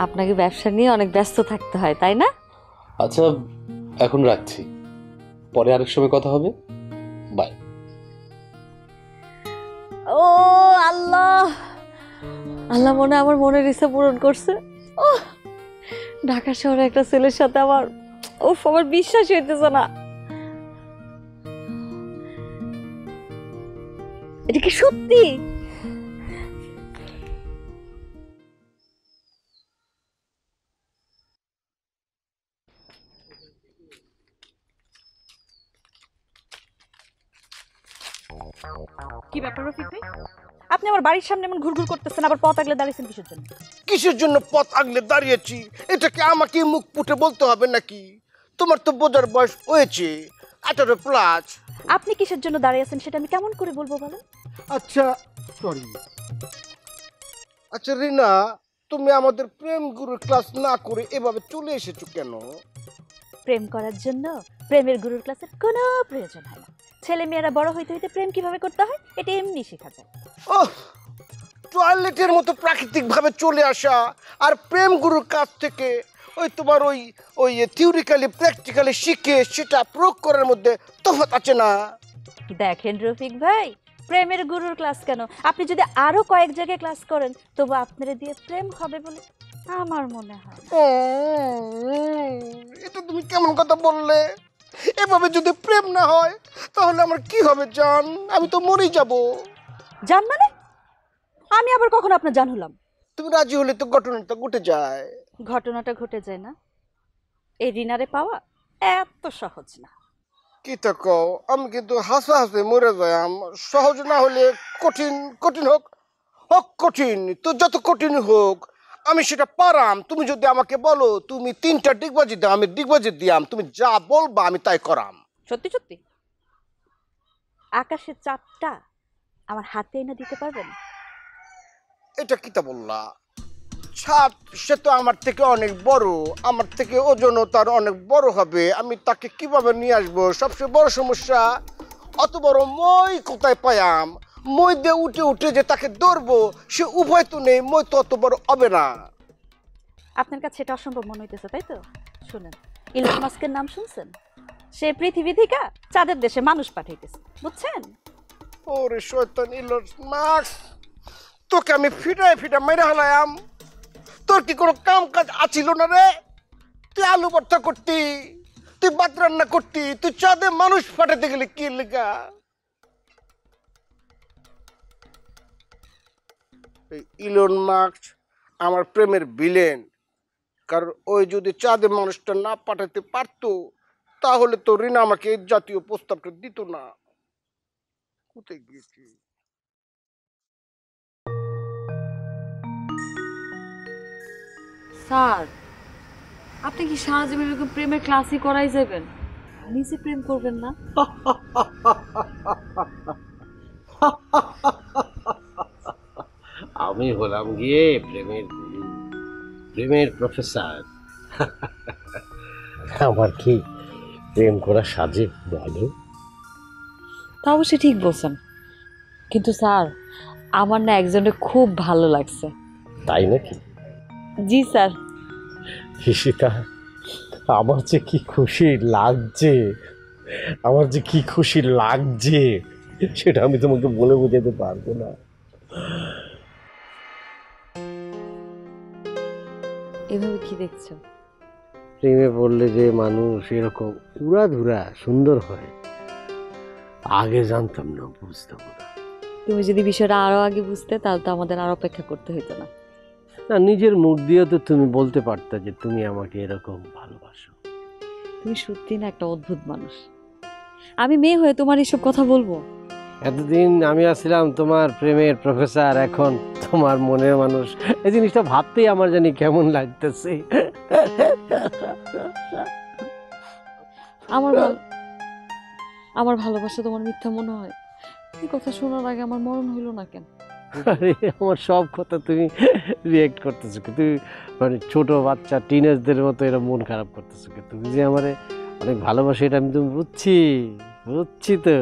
S3: আপনাকে ব্যবসা নিয়ে অনেক ব্যস্ত থাকতে হয়, তাই না?
S7: আচ্ছা, এখন রাখছি, পরে আরেক সময় কথা হবে। বাই।
S3: ও আল্লাহ, আল্লাহ মনে আমার মনের ইচ্ছা পূরণ করছে। ও ঢাকা শহরে একটা ছেলের সাথে আমার আমার বিশ্বাসই হইতেছে না। এটা কি সত্যি?
S8: কি ব্যাপার রফিক ভাই, আপনি আমার বাড়ির সামনে এমন ঘুরঘুর করতেছেন, আবার পথ আগলে দাঁড়িয়েছেন কিসের জন্য?
S2: কিসের জন্য পথ আগলে দাঁড়িয়েছি এটাকে আমাকে মুখ ফুটে বলতে হবে নাকি? তোমার তো বোঝার বয়স হয়েছে, 18+।
S8: আপনি কিসের জন্য দাঁড়িয়েছেন সেটা আমি কেমন করে বলবো বলেন?
S2: আচ্ছা সরি। আচ্ছা রিনা, তুমি আমাদের প্রেম গুরুর ক্লাস না করে এভাবে চলে এসেছো কেন?
S8: প্রেম করার জন্য প্রেমের গুরুর ক্লাসের কোনো প্রয়োজন হয় না। ছেলে মেয়েরা বড় হইতে হইতে প্রেম কিভাবে করতে হয় এটা এমনি শেখা যায়।
S2: ওহ, টয়লেটের মতো প্রাকৃতিক ভাবে চলে আসা আর প্রেম গুরুর কাছ থেকে ওই তোমার ওই ওই থিওরিক্যালি প্র্যাকটিক্যালি শিখে সেটা প্রয়োগ করার মধ্যে তফাৎ আছে না?
S8: দেখেন রফিক ভাই, প্রেমের গুরুর ক্লাস কেন, আপনি যদি আরো কয়েক জায়গায় ক্লাস করেন তবু আপনারা দিয়ে প্রেম হবে বলে আমার মনে হয়।
S2: এটা তুমি কেমন কথা বললে? এভাবে যদি প্রেম না হয় তাহলে আমার কি হবে জান? আমি তো মরেই যাব।
S8: জান মানে? আমি আবার কখন আপনার জান হলাম?
S2: তুমি রাজি হলে তো ঘটনাটা ঘটে যায়।
S8: ঘটনাটা ঘটে যায় না? এই রিনারে পাওয়া এত সহজ না।
S2: কি তা কও? আমি কিন্তু হাসা হাসে মরে যাই। সহজ না হলে কঠিন, কঠিন হোক হোক কঠিন, তো যত কঠিন হোক আমি সেটা পারাম। তুমি যদি আমাকে বলো তুমি 3টা ডিগবাজি দাও, আমি ডিগবাজি দিয়াম। তুমি যা বলবা আমি তাই করাম।
S8: সত্যি সত্যি? আকাশের চাঁদটা আমার হাতে এনে দিতে পারবেন?
S2: এটা কি তা বললা? ছাদ সে তো আমার থেকে অনেক বড়, আমার থেকে ওজনও তার অনেক বড় হবে। আমি তাকে কিভাবে নিয়ে আসবো? সবচেয়ে বড় সমস্যা, অত বড় মই কোথায় পায়াম? মই দিয়ে উঠে উঠে যে তাকে ধরবো সে উভয় তো নেই, মই তো অত বড় হবে না।
S8: আপনার কাছে এটা অসম্ভব মনে হইতেছে তাই তো? শুনেন, ইলন মাস্কের নাম শুনছেন? সে পৃথিবী থেকে চাঁদের দেশে মানুষ পাঠাইতেছে, বুঝছেন?
S2: ওরে শয়তান ইলন মাস্ক, তোকে আমি ফিটায় ফিটা মেরে হালায়াম। তোর কি কোনো কাম কাজ আছিল না রে? তুই আলু ভর্তা করতি, তুই ভাত রান্না করতি, তুই চাঁদে মানুষ পাঠাতে গেলে কি লেখা? ইলন মাস্ক আমার প্রেমের ভিলেন, কারণ ওই যদি চাঁদে মানুষটা না পাঠাতে পারতো তাহলে তো রিনা আমাকে এই জাতীয় প্রস্তাবটা দিত না। কোথায় গিয়েছি?
S3: স্যার, আপনি কি সারা জীবন এরকম প্রেমের ক্লাসই করাই যাবেন? নিজে প্রেম করবেন না?
S1: আমি হলাম গিয়ে প্রেমের গুরু, প্রেমের প্রফেসর। আমার কি প্রেম করা সাজে বলো?
S3: তা অবশ্যই ঠিক বলছেন, কিন্তু স্যার আমার না একজনের খুব ভালো লাগছে।
S1: তাই নাকি?
S3: জি স্যার।
S1: ঈশিতা, আমার যে কি খুশি লাগছে, আমার যে কি খুশি লাগছে সেটা আমি তোমাকে বলে বোঝাতে পারবো না।
S3: এভাবে কি দেখছো?
S1: প্রেমে পড়লে যে মানুষ এরকম উড়াধুরা সুন্দর হয় আগে জানতাম না, বুঝতাম না।
S3: তুমি যদি বিষয়টা আরো আগে বুঝতে তাহলে তো আমাদের আর অপেক্ষা করতে হতো না।
S1: না, নিজের মুখ দিয়ে তো তুমি বলতে পারতে যে তুমি আমাকে এরকম ভালোবাসো।
S3: তুমি সত্যি না একটা অদ্ভুত মানুষ। আমি মেয়ে হয়ে তোমার এসব কথা বলবো?
S1: এতদিন আমি আসছিলাম তোমার প্রেমের প্রফেসর, এখন তোমার মনের মানুষ। এই জিনিসটা ভাবতেই আমার জানি কেমন লাগতেছে।
S3: আমার ভালোবাসা তোমার মিথ্যা মনে হয়? এই কথা শোনার আগে আমার মরণ হইল না কেন?
S1: আরে আমার সব কথা তুমি রিয়েক্ট করতেছো কি? তুমি মানে ছোট বাচ্চা টিনেজদের মতো এরা মন খারাপ করতেছো কি? তুমি যে আমারে অনেক ভালোবাসো এটা আমি তুমি বুঝছি তো।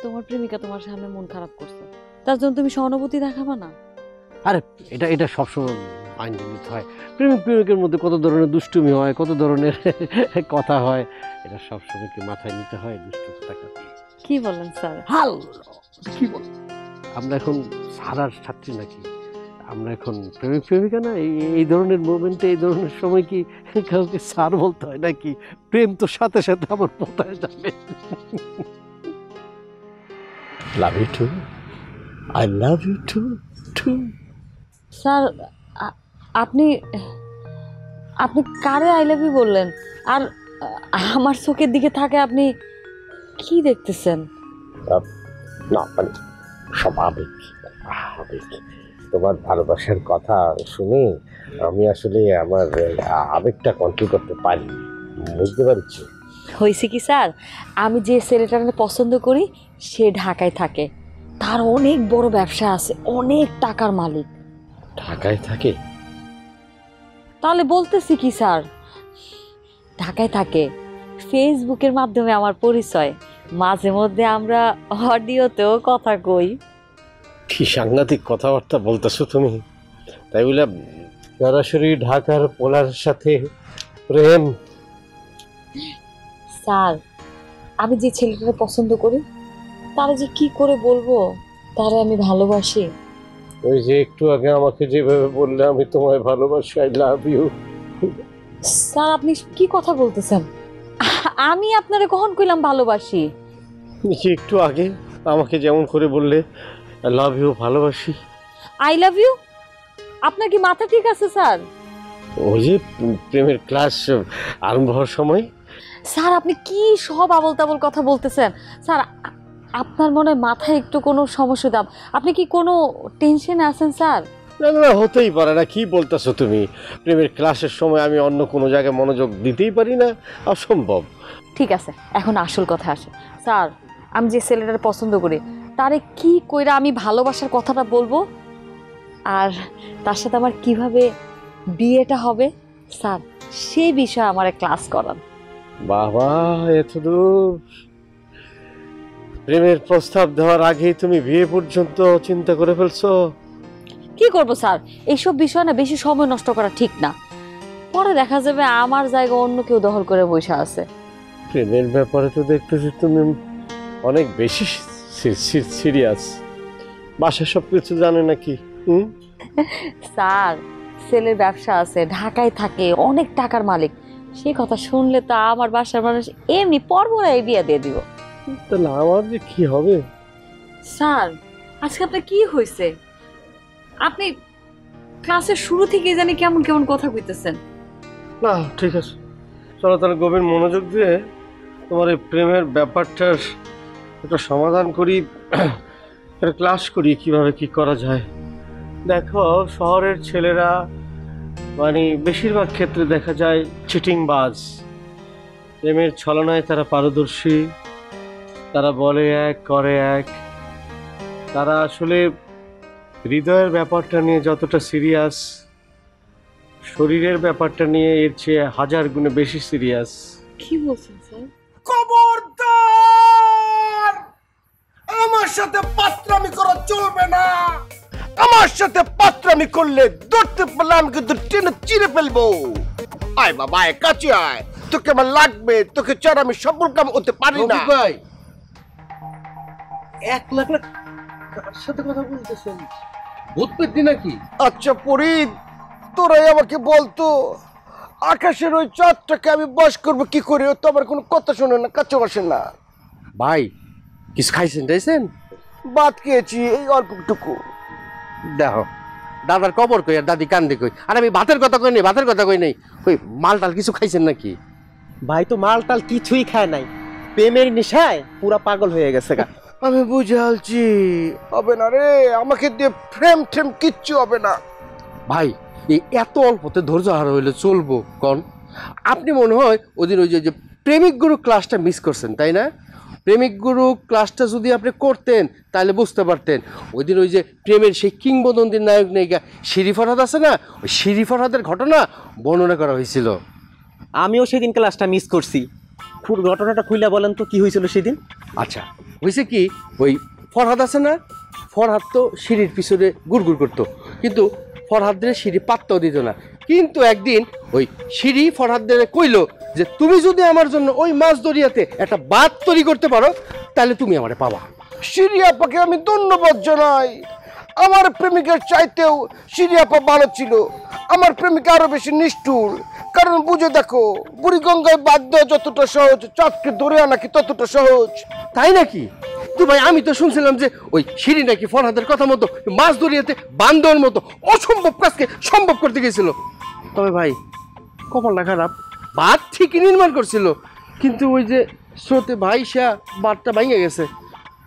S3: তোমার প্রেমিকা তোমার সামনে মন খারাপ করছে, তার জন্য তুমি সহানুভূতি দেখাবা না?
S1: আরে এটা সবসময় আইনজীবী হয়। প্রেমিকের মধ্যে কত ধরনের দুষ্টুমি হয়, কত ধরনের কথা হয়, এটা সবসময় কি মাথায় নিতে হয়? দুষ্টু কথা
S3: কি বলেন স্যার?
S1: হাল কি বল, আমরা এখন সারার ছাত্রী নাকি? আমরা এখন প্রেমিকা না? এই ধরনের মোমেন্টে, এই ধরনের সময় কি কাউকে স্যার বলতে হয় নাকি? প্রেম তো সাথে সাথে আমার পোতায় যাবে। Love you too, I love you too too.
S3: Sir আপনি কারে আই লাভ ইউ বললেন? আর আমার চোখের দিকে থাকে আপনি কি দেখতেছেন?
S1: না মানে সব আবেগ। তোমার ভালোবাসার কথা শুনে আমি আসলে আমার আবেগটা কন্ট্রোল করতে পারি, বুঝতে পারছি।
S3: হয়েছে কি স্যার, আমি যে ছেলেটাকে পছন্দ করি সে ঢাকায় থাকে, তার অনেক বড় ব্যবসা আছে, অনেক টাকার মালিক।
S1: ঢাকায় থাকে?
S3: তাহলে বলতেছি কি স্যার, ঢাকায় থাকে। ফেসবুকের মাধ্যমে আমার পরিচয়, মাঝে মধ্যে আমরা অডিওতেও কথা কই।
S1: কি সাংঘাতিক কথাবার্তা বলতেছো তুমি! তাই বলে সরাসরি ঢাকার পোলার সাথে প্রেম?
S3: স্যার আমি যে ছেলেটাকে পছন্দ করি তারা যে কি করে বলবো তারা আমি ভালোবাসি?
S1: ওই যে একটু আগে আমাকে যেভাবে বললে আমি তোমায় ভালোবাসি, আই লাভ ইউ।
S3: স্যার আপনি কি কথা বলতেছেন? আমি আপনারে কখন কইলাম ভালোবাসি?
S1: যে একটু আগে আমাকে যেমন করে বললে আই লাভ ইউ, ভালোবাসি।
S3: I love you? আপনার কি মাথা ঠিক আছে স্যার?
S1: ওই যে প্রেমের ক্লাস আরম্ভ হওয়ার সময়।
S3: স্যার আপনি কি সব আবল তাবল কথা বলতেছেন? স্যার আপনার মনে মাথায় একটু কোনো সমস্যা দাম? আপনি কি কোনো টেনশনে আছেন স্যার?
S1: না না, হতেই পারে না। কি বলতেছো তুমি? প্রেমের ক্লাসের সময় আমি অন্য কোনো জায়গায় মনোযোগ দিতেই পারি না, অসম্ভব।
S3: ঠিক আছে, এখন আসল কথা আসে। স্যার আমি যে ছেলেটার পছন্দ করি তারে কি কইরা আমি ভালোবাসার কথাটা বলবো, আর তার সাথে আমার কিভাবে বিয়েটা হবে স্যার, সেই বিষয়ে আমার ক্লাস করান।
S1: বাবা, এতদূর! প্রেমের প্রস্তাব দেওয়ার আগেই তুমি বিয়ে পর্যন্ত চিন্তা করে ফেলছো?
S3: কি করব স্যার, এইসব বিষয় না বেশি সময় নষ্ট করা ঠিক না, পরে দেখা যাবে আমার জায়গা অন্য কেউ দখল করে বসে আছে।
S1: প্রেমের ব্যাপারে তো দেখতেছি তুমি অনেক বেশি সিরিয়াস। বাসায় সব কিছু জানে নাকি?
S3: স্যার ছেলের ব্যবসা আছে, ঢাকায় থাকে, অনেক টাকার মালিক, সেই কথা শুনলে তো আমার বাসার মানুষ এমনি পরপরাই বিয়ে দিয়ে দিব।
S1: তাহলে আমার যে কি হবে?
S3: স্যার আজকে আপনার কি হয়েছে? আপনি ক্লাসের শুরু থেকে জানি কেমন কেমন কথা কইতেছেন।
S1: না ঠিক আছে, চলো তাহলে গভীর মনোযোগ দিয়ে তোমার এই প্রেমের ব্যাপারটার একটা সমাধান করি, একটা ক্লাস করি কিভাবে কি করা যায়। দেখো, শহরের ছেলেরা মানে বেশিরভাগ ক্ষেত্রে দেখা যায় চিটিংবাজ। প্রেমের ছলনায় তারা পারদর্শী, তারা বলে এক করে এক। তারা আসলে হৃদয়ের ব্যাপারটা নিয়ে যতটা সিরিয়াস, শরীরের ব্যাপারটা নিয়ে এর চেয়ে 1000 গুণে বেশি সিরিয়াস।
S3: কি বলছেন স্যার?
S2: খবরদার! আমার সাথে পাত্রামি করা চলবে না। আমার সাথে পাত্রামি করলে ধরতে পারলে আমি কিন্তু টেনে চিরে ফেলবো। আয় বাবা, আয় কাছে আয়, তোকে আমার লাগবে। তোকে ছাড়া আমি সফল কাম করতে পারি না।
S5: ভাই 1 লাখ কার সাথে কথা বলতেছেন? ভূত পেত্নী নাকি?
S2: আচ্ছা ফরিদ, তোরাই আমাকে বলতো আকাশের ওই চাঁদটাকে আমি বশ করবো কি করে, ও তো আমার কোনো কথা শোনে না, কাছে বসে না।
S1: ভাই কিছু খাইছেন টাইছেন?
S2: ভাত খেয়েছি এই অল্পটুকু।
S1: দেখো দাদার কবর কই আর দাদি কান্দে কই, আর আমি ভাতের কথা কই নাই, ভাতের কথা কই নাই, কই মাল টাল কিছু খাইছেন নাকি?
S6: ভাই তো মাল টাল কিছুই খায় নাই, প্রেমের নেশায় পুরা পাগল হয়ে গেছে গা।
S2: আমি বুঝালছি, হবে না রে, আমাকে দিয়ে ফ্রেম ট্রেম কিচ্ছু হবে না।
S1: ভাই এই এত অল্পতে ধৈর্য হারা হইলে চলবো কন? আপনি মনে হয় ওদিন ওই যে প্রেমিক গুরু ক্লাসটা মিস করছেন, তাই না? প্রেমিক গুরু ক্লাসটা যদি আপনি করতেন তাহলে বুঝতে পারতেন ওই দিন ওই যে প্রেমের সেই কিংবদন্তির নায়ক নায়িকা শিরি ফরহাদ আছে না, ওই শিরি ফরহাদের ঘটনা বর্ণনা করা হয়েছিল।
S6: আমিও সেদিন ক্লাসটা মিস করছি। পুরো ঘটনাটা খুইলা বলেন তো কি হয়েছিল সেদিন?
S1: আচ্ছা হয়েছে কি, ওই ফরহাদ আছে না, ফরহাদ তো সিঁড়ির পিছনে গুড়গুড় করতো, কিন্তু ফরহাদের সিঁড়ি পাত্তাও দিত না। কিন্তু একদিন ওই সিঁড়ি ফরহাদের কইলো যে তুমি যদি আমার জন্য ওই মাছ দরিয়াতে একটা বাঁধ তৈরি করতে পারো তাহলে তুমি আমারে পাবা।
S2: সিরিয়াপাকে আমি ধন্যবাদ জানাই। আমার প্রেমিকার চাইতেও সিরিয়াপা ভালো ছিল। আমার প্রেমিকা আরো বেশি নিষ্ঠুর, কারণ বুঝে দেখো বুড়িগঙ্গায় বাদ দেওয়া যতটা সহজ, চাঁদকে ধরে আনা কি ততটা সহজ।
S1: তাই নাকি? তো ভাই আমি তো শুনছিলাম যে ওই সিঁড়ি নাকি ফরহাদের কথা মতো মাছ দরিয়াতে বান্ধর মতো অসম্ভব কাজকে সম্ভব করতে গেছিল। তবে ভাই কপালটা খারাপ, বাঁধ ঠিকই নির্মাণ করছিল, কিন্তু ওই যে স্রোতে ভাইসা বাঁধটা ভেঙে গেছে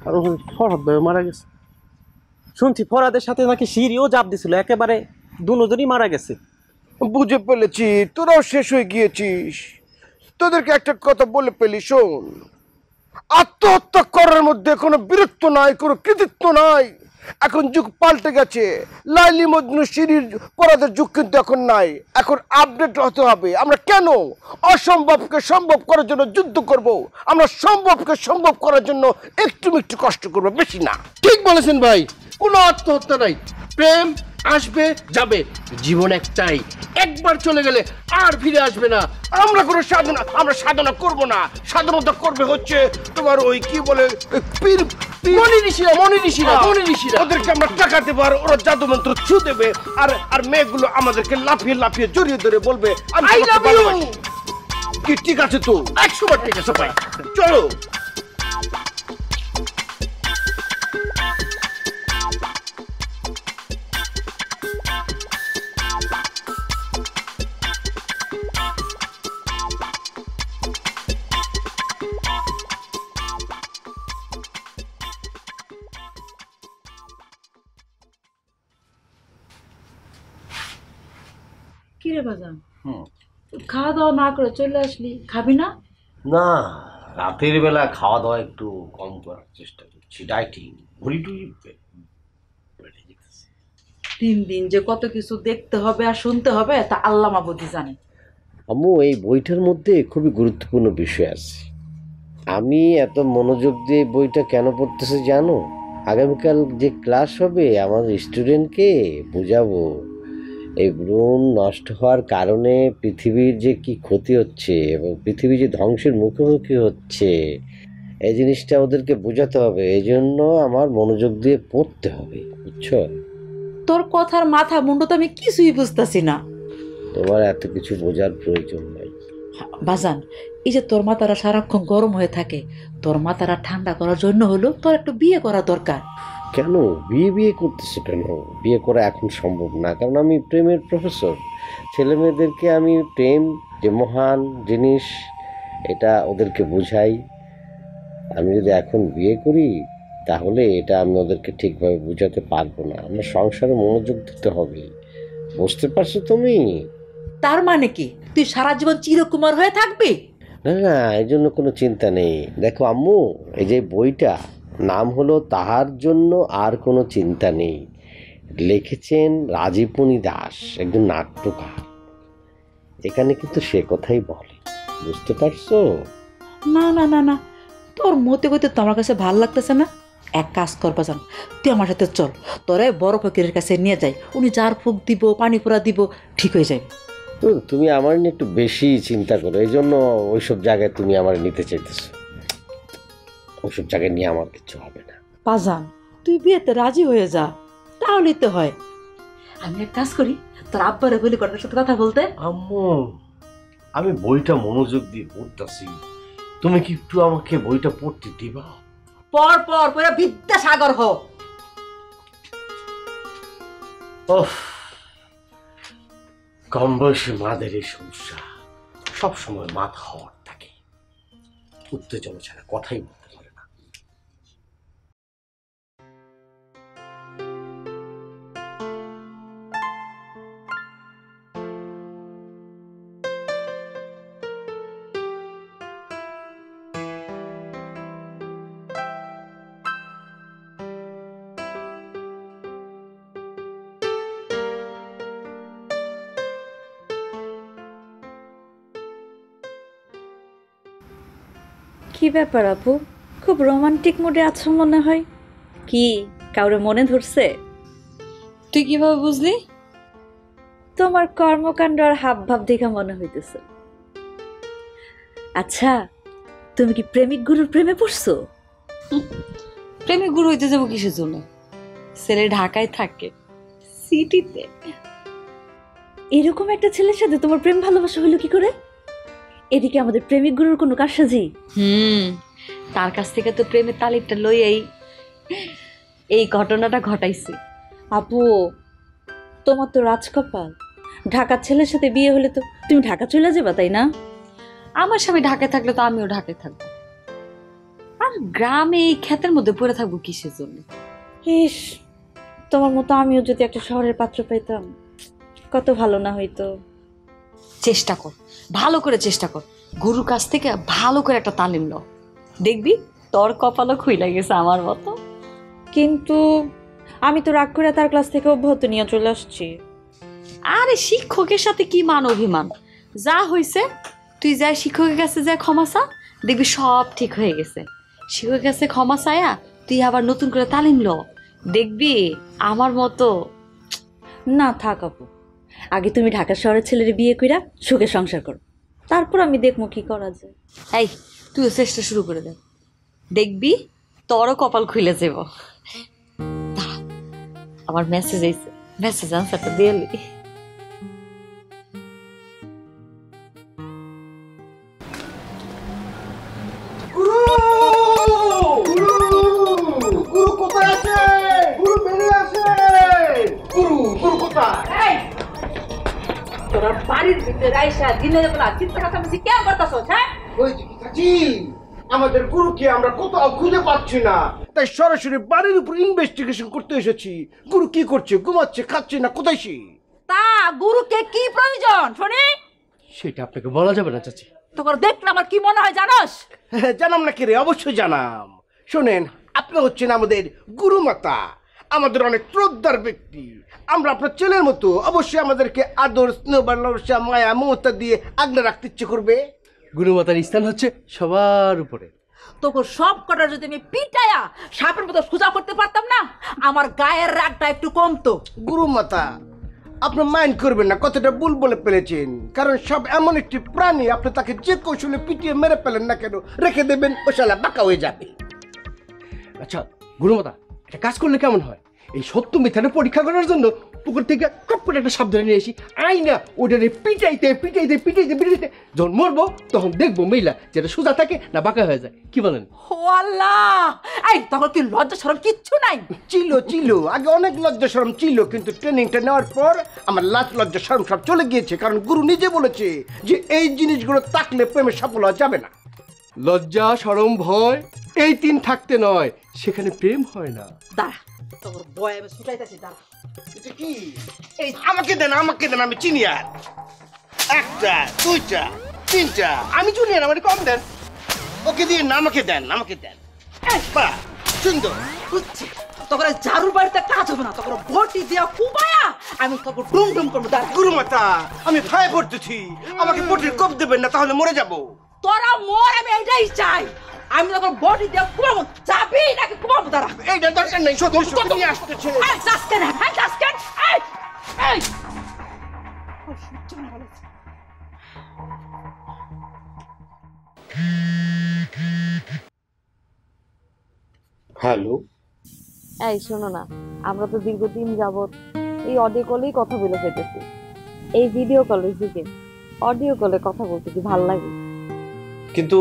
S1: আর ওই ফরহাদ ভাই মারা গেছে।
S6: শুনছি ফরাদের সাথে নাকি সিঁড়িও জাপ দিছিল, একেবারে দুজনই মারা গেছে।
S2: বুঝে ফেলেছি, তোরাও শেষ হয়ে গিয়েছিস। তোদেরকে একটা কথা বলে পেলি, শোন, আত্মহত্যা করার মধ্যে কোনো বীরত্ব নাই, কোনো কৃতিত্ব নাই। এখন যুগ পাল্টে গেছে। লাইলি মজনু সিঁড়ির পরাদের যুগ কিন্তু এখন নাই, এখন আপডেট হতে হবে। আমরা কেন অসম্ভবকে সম্ভব করার জন্য যুদ্ধ করব? আমরা সম্ভবকে সম্ভব করার জন্য একটু একটু কষ্ট করবো, বেশি না।
S1: ঠিক বলেছেন ভাই, কোনো আত্মহত্যা নাই, প্রেম আসবে যাবে, জীবন একটাই, একবার চলে গেলে আর ফিরে আসবে না।
S2: আমরা কোনো সাধনা করব না। সাধনতা করবে হচ্ছে তোমার ওই কি বলে পীর,
S1: মনি ঋষিরা
S2: ওদেরকে আমরা টাকা দেবো আর ওরা জাদু মন্ত্র ছু দেবে, আর মেয়েগুলো আমাদেরকে লাফিয়ে লাফিয়ে জড়িয়ে ধরে বলবে
S1: I love you।
S2: কি ঠিক আছে তো?
S1: 100বার ঠিক আছে ভাই,
S2: চলো।
S4: কিরে বাজান, খাওয়া দাওয়া না করে চলে আসলি, খাবি না?
S1: না রাতের বেলা খাওয়া দাওয়া একটু কম করার চেষ্টা করছি, ডাইটিং, ভুঁড়ি টুড়ি বেড়ে যেতেছে।
S4: দিন দিন যে কত কিছু দেখতে হবে আর শুনতে হবে তা আল্লাহ মাবুদি জানে।
S1: আম্মু এই বইটার মধ্যে খুবই গুরুত্বপূর্ণ বিষয় আছে। আমি এত মনোযোগ দিয়ে বইটা কেন পড়তেছি জানো? আগামীকাল যে ক্লাস হবে আমার স্টুডেন্টকে বোঝাবো এই ভ্রূণ নষ্ট হওয়ার কারণে পৃথিবীর যে কি ক্ষতি হচ্ছে এবং পৃথিবী যে ধ্বংসের মুখোমুখি হচ্ছে, এই জিনিসটা ওদেরকে বোঝাতে হবে। এই জন্য আমার মনোযোগ দিয়ে পড়তে হবে, বুঝছো?
S4: তোর কথার মাথা মুন্ডু তো আমি কিছুই বুঝতেছি না।
S1: তোমার এত কিছু বোঝার প্রয়োজন নাই
S4: বাজান। এই যে তোর মাথারা সারাক্ষণ গরম হয়ে থাকে, তোর মাথারা ঠান্ডা করার জন্য হলো তোর একটু বিয়ে করা দরকার।
S1: কেন বিয়ে করতেছো কেন? বিয়ে করা এখন সম্ভব না, কারণ আমি প্রেমের প্রফেসর। ছেলে মেয়েদেরকে আমি প্রেম যে মহান জিনিস এটা ওদেরকে বুঝাই। আমি যদি এখন বিয়ে করি তাহলে এটা আমি ওদেরকে ঠিকভাবে বুঝাতে পারবো না। আমার সংসারে মনোযোগ দিতে হবে, বুঝতে পারছো তুমি?
S4: তার মানে কি তুই সারা জীবন চিরকুমার হয়ে থাকবি?
S1: না না, এই জন্য কোনো চিন্তা নেই। দেখো আম্মু, এই যে বইটা নাম হলো তাহার জন্য আর কোনো চিন্তা নেই, লিখেছেন রাজীবমণি দাস, একজন নাট্যকার। এখানে কিন্তু সে কথাই বলে, বুঝতে পারছো?
S4: না না না না, তোর মতে কইতে তো আমার কাছে ভাল লাগতেছে না। এক কাজ কর বাজান, তুই আমার সাথে চল, তোরে বড় ফকিরের কাছে নিয়ে যাই, উনি যার ফুক দিব, পানি পোড়া দিব, ঠিক হয়ে যাবে।
S1: তুমি আমার নিয়ে একটু বেশি চিন্তা করো, এই জন্য ওইসব জায়গায় তুমি আমার নিতে চাইতেছো। ওইসব জায়গায় নিয়ে আমার কিছু হবে না।
S4: বাজান তুই বিয়েতে রাজি হয়ে যা, তাহলেই তো হয়। আমি এক কাজ করি, তোর আব্বারে বলি কটার সাথে কথা বলতে।
S1: আম্মু আমি বইটা মনোযোগ দিয়ে পড়তাছি, তুমি কি একটু আমাকে বইটা পড়তে দিবা?
S4: পর পর পরে বিদ্যাসাগর হ।
S1: ওহ, কম বয়সী মাদের এই সমস্যা, সবসময় মাথা হওয়ার থাকে, উত্তেজনা ছাড়া কথাই বলতে পারে না।
S8: কি ব্যাপার আপু, খুব রোমান্টিক মুডে আছো মনে হয়। কি কাউরে মনে ধরছে?
S3: তুই কিভাবে বুঝলি?
S8: তোমার কর্মকাণ্ড আর হাব ভাব দেখা মনে হইতেছে। আচ্ছা, তুমি কি প্রেমিক গুরুর প্রেমে পড়ছো?
S3: প্রেমিক গুরু হইতে যাবো কিসের জন্য? ছেলে ঢাকায় থাকে, সিটিতে।
S8: এরকম একটা ছেলের সাথে তোমার প্রেম ভালোবাসা হলো কি করে? এদিকে আমাদের প্রেমিক গুরুর কোনো কারসাজি।
S3: তার কাছ থেকে তো প্রেমের তালিমটা লইয়াই এই ঘটনাটা ঘটাইছি।
S8: আপু, তোমার তো রাজকপাল। ঢাকার ছেলের সাথে বিয়ে হলে তো তুমি ঢাকা চলে যাবা, তাই না?
S3: আমার স্বামী ঢাকায় থাকলে তো আমিও ঢাকায় থাকবো, আর গ্রামে এই ক্ষেতের মধ্যে পড়ে থাকবো কিসের জন্য?
S8: ইস, তোমার মতো আমিও যদি একটা শহরের পাত্র পাইতাম কত ভালো না হইতো।
S3: চেষ্টা কর, ভালো করে চেষ্টা কর, গুরুর কাছ থেকে ভালো করে একটা তালিম ল, দেখবি তোর কপালও খুইলা গেছে আমার মতো।
S8: কিন্তু আমি তো রাগ করে তার ক্লাস থেকে অব্যাহতি নিয়ে চলে আসছি।
S3: আরে শিক্ষকের সাথে কি মান অভিমান, যা হইছে তুই যাই শিক্ষকের কাছে যা ক্ষমা চা, দেখবি সব ঠিক হয়ে গেছে। শিক্ষকের কাছে ক্ষমা চায়া তুই আবার নতুন করে তালিম ল, দেখবি আমার মতো।
S8: না থাক আপু, আগে তুমি ঢাকা শহরের ছেলের বিয়ে কইরা সুখে সংসার করো, তারপর আমি দেখবো কি করা যায়।
S3: এই তুইও চেষ্টা শুরু করে দে, দেখবি তোরও কপাল খুলে যাব। দাঁড়া, আমার মেসেজ আইছে, মেসেজ আনসারটা দিয়ে লি।
S2: গুরু কোথায় আছে? গুরু বেরিয়ে আসে। গুরু গুরু কোথায়?
S4: তোরা বাড়ির ভিতরে আইসা দিনের বেলা চিন্তা কাটামিছি কেন করতেছস? হ্যাঁ,
S2: ওই যে চাচি, আমাদের গুরুকে আমরা কোথাও খুঁজে পাচ্ছি না, তাই সরাসরি বাড়ির উপর ইনভেস্টিগেশন করতে এসেছি। গুরু কি করছে? ঘুমাচ্ছে, খাচ্ছে না, কোথায় সে?
S4: তা গুরুকে কি প্রয়োজন শুনি?
S5: সেটা আপনাকে বলা যাবে না চাচি।
S4: তোর দেখলে আমার কি মনে হয় জানোস?
S2: জানাম না কি রে? অবশ্যই জানাম। শোনেন, আপনি হচ্ছেন আমাদের গুরু মাতা, আমাদের অনেক শ্রদ্ধার ব্যক্তি। আমরা আপনার ছেলের মতো, অবশ্যই আমাদেরকে আদর, স্নেহ, ভালোবাসা, মায়া, মমতা দিয়ে আগলে রাখতে ইচ্ছে করবে।
S5: গুরুমাতার স্থান হচ্ছে সবার উপরে।
S4: তোকে সব কটা যদি আমি পিটায়া সাপের মতো সোজা করতে পারতাম না, আমার গায়ের রাগটা একটু কমতো।
S2: গুরু মাতা, আপনি মাইন্ড করবেন না, কথাটা ভুল বলে ফেলেছেন। কারণ সব এমন একটি প্রাণী, আপনি তাকে যে কৌশলে পিটিয়ে মেরে ফেলেন না কেন, রেখে দেবেন ও শালা বাঁকা হয়ে যাবে।
S5: আচ্ছা গুরুমাতা, একটা কাজ করলে কেমন হয়? এই সত্য মিথ্যাটা পরীক্ষা করার জন্য পুকুর থেকে টপ করে একটা শব্দ নিয়ে আসি, আই না ওটারে পিটাইতে পিটাইতে পিটাইতে পিটাইতে যখন মরবো তখন দেখবো মেয়েলা যেটা সোজা থাকে না বাঁকা হয়ে যায়। কি বলেন?
S4: ও আল্লাহ, এই তখন কি লজ্জা শরম কিচ্ছু নাই?
S2: ছিল আগে অনেক লজ্জা শরম ছিল, কিন্তু ট্রেনিংটা নেওয়ার পর আমার লাজ লজ্জা শরম সব চলে গিয়েছে। কারণ গুরু নিজে বলেছে যে এই জিনিসগুলো থাকলে প্রেমে সফল হওয়া যাবে না।
S5: লজ্জা শরম ভয় এই তিন থাকতে নয়, সেখানে প্রেম হয় না।
S4: দাঁড়া, তোর বয় আমি ছুটাইতেছি, দাঁড়া।
S2: এটা কি? এই আমাকে দেন, আমি চিনিয়ার। একটা, দুইটা, তিনটা।
S5: আমি জুনিয়র, আমার কম দেন।
S2: ওকে দিয়ে না, আমাকে দেন। বাহ, সুন্দর।
S4: বুঝছি, তোর ঝাড়ুর বাড়িতে কাজ হবে না, তোর বটি দিয়া কুবায়া আমি তোকে ডুম ডুম করবো। দাঁড়া,
S2: গুরু মাতা, আমি ভয় পড়তেছি, আমাকে পটির কোপ দেবেন না, তাহলে মরে যাব।
S4: তোরা মর, আমি এইটাই চাই। আমি তোর বটি দিয়া কুবাবো, যাবি নাকি কুবাবো? দাঁড়া,
S2: এইটা দরকার নেই, সত্যি নিয়ে আসতেছে।
S4: যাসকেন,
S1: হ্যালো,
S3: এই শোনো না, আমরা তো দীর্ঘদিন যাবত এই অডিও কলেই কথা বলে ফেলতেছি। এই ভিডিও কলের যুগে অডিও কলে কথা বলতে কি ভালো লাগে?
S7: কিন্তু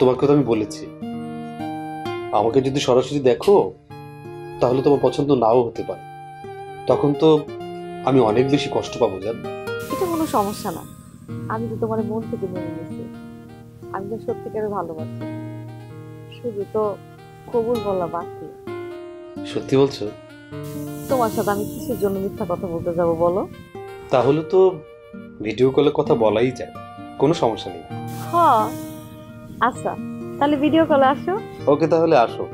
S7: তোমাকে তো আমি বলেছি, আমাকে যদি সরাসরি দেখো তাহলে তোমার পছন্দ নাও হতে পারে, তখন তো আমি অনেক বেশি কষ্ট পাবো জান।
S3: এটা কোনো সমস্যা না, আমি তো তোমার মন থেকে মেনে নিয়েছি। আমি তো সত্যিকারে ভালোবাসি, শুধু তো কবুল বলা বাকি।
S7: সত্যি বলছো?
S3: তোমার সাথে আমি কিসের জন্য মিথ্যা কথা বলতে যাব বলো?
S7: তাহলে তো ভিডিও কলে কথা বলাই যায়, কোনো সমস্যা নেই।
S3: হ্যাঁ আচ্ছা, তাহলে ভিডিও কলে আসো।
S7: ওকে, তাহলে আসো।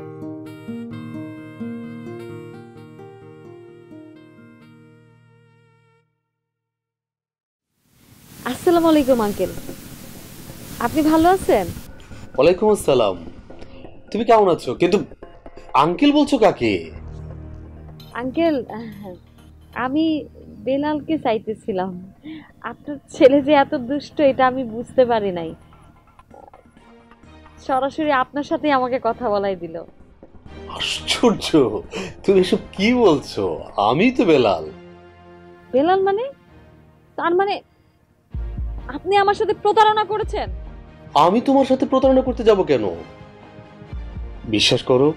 S3: আসসালামু আলাইকুম আঙ্কেল, আপনি ভালো আছেন?
S7: ওয়ালাইকুম আসসালাম। তুমি কেমন আছো? কিন্তু আঙ্কেল বলছো কাকে?
S3: আঙ্কেল, আমি বেলালকে চাইতেছিলাম। আপনার ছেলে যে এত দুষ্ট এটা আমি বুঝতে পারি নাই, সরাসরি আপনার সাথে আমাকে কথা বলাই দিল।
S7: আশ্চর্য, তুমি এসব কি বলছো? আমি তো বেলাল।
S3: বেলাল মানে? তার মানে আপনি আমার সাথে প্রতারণা করেছেন?
S7: আমি তোমার সাথে প্রতারণা করতে যাব কেন? বিশ্বাস করো,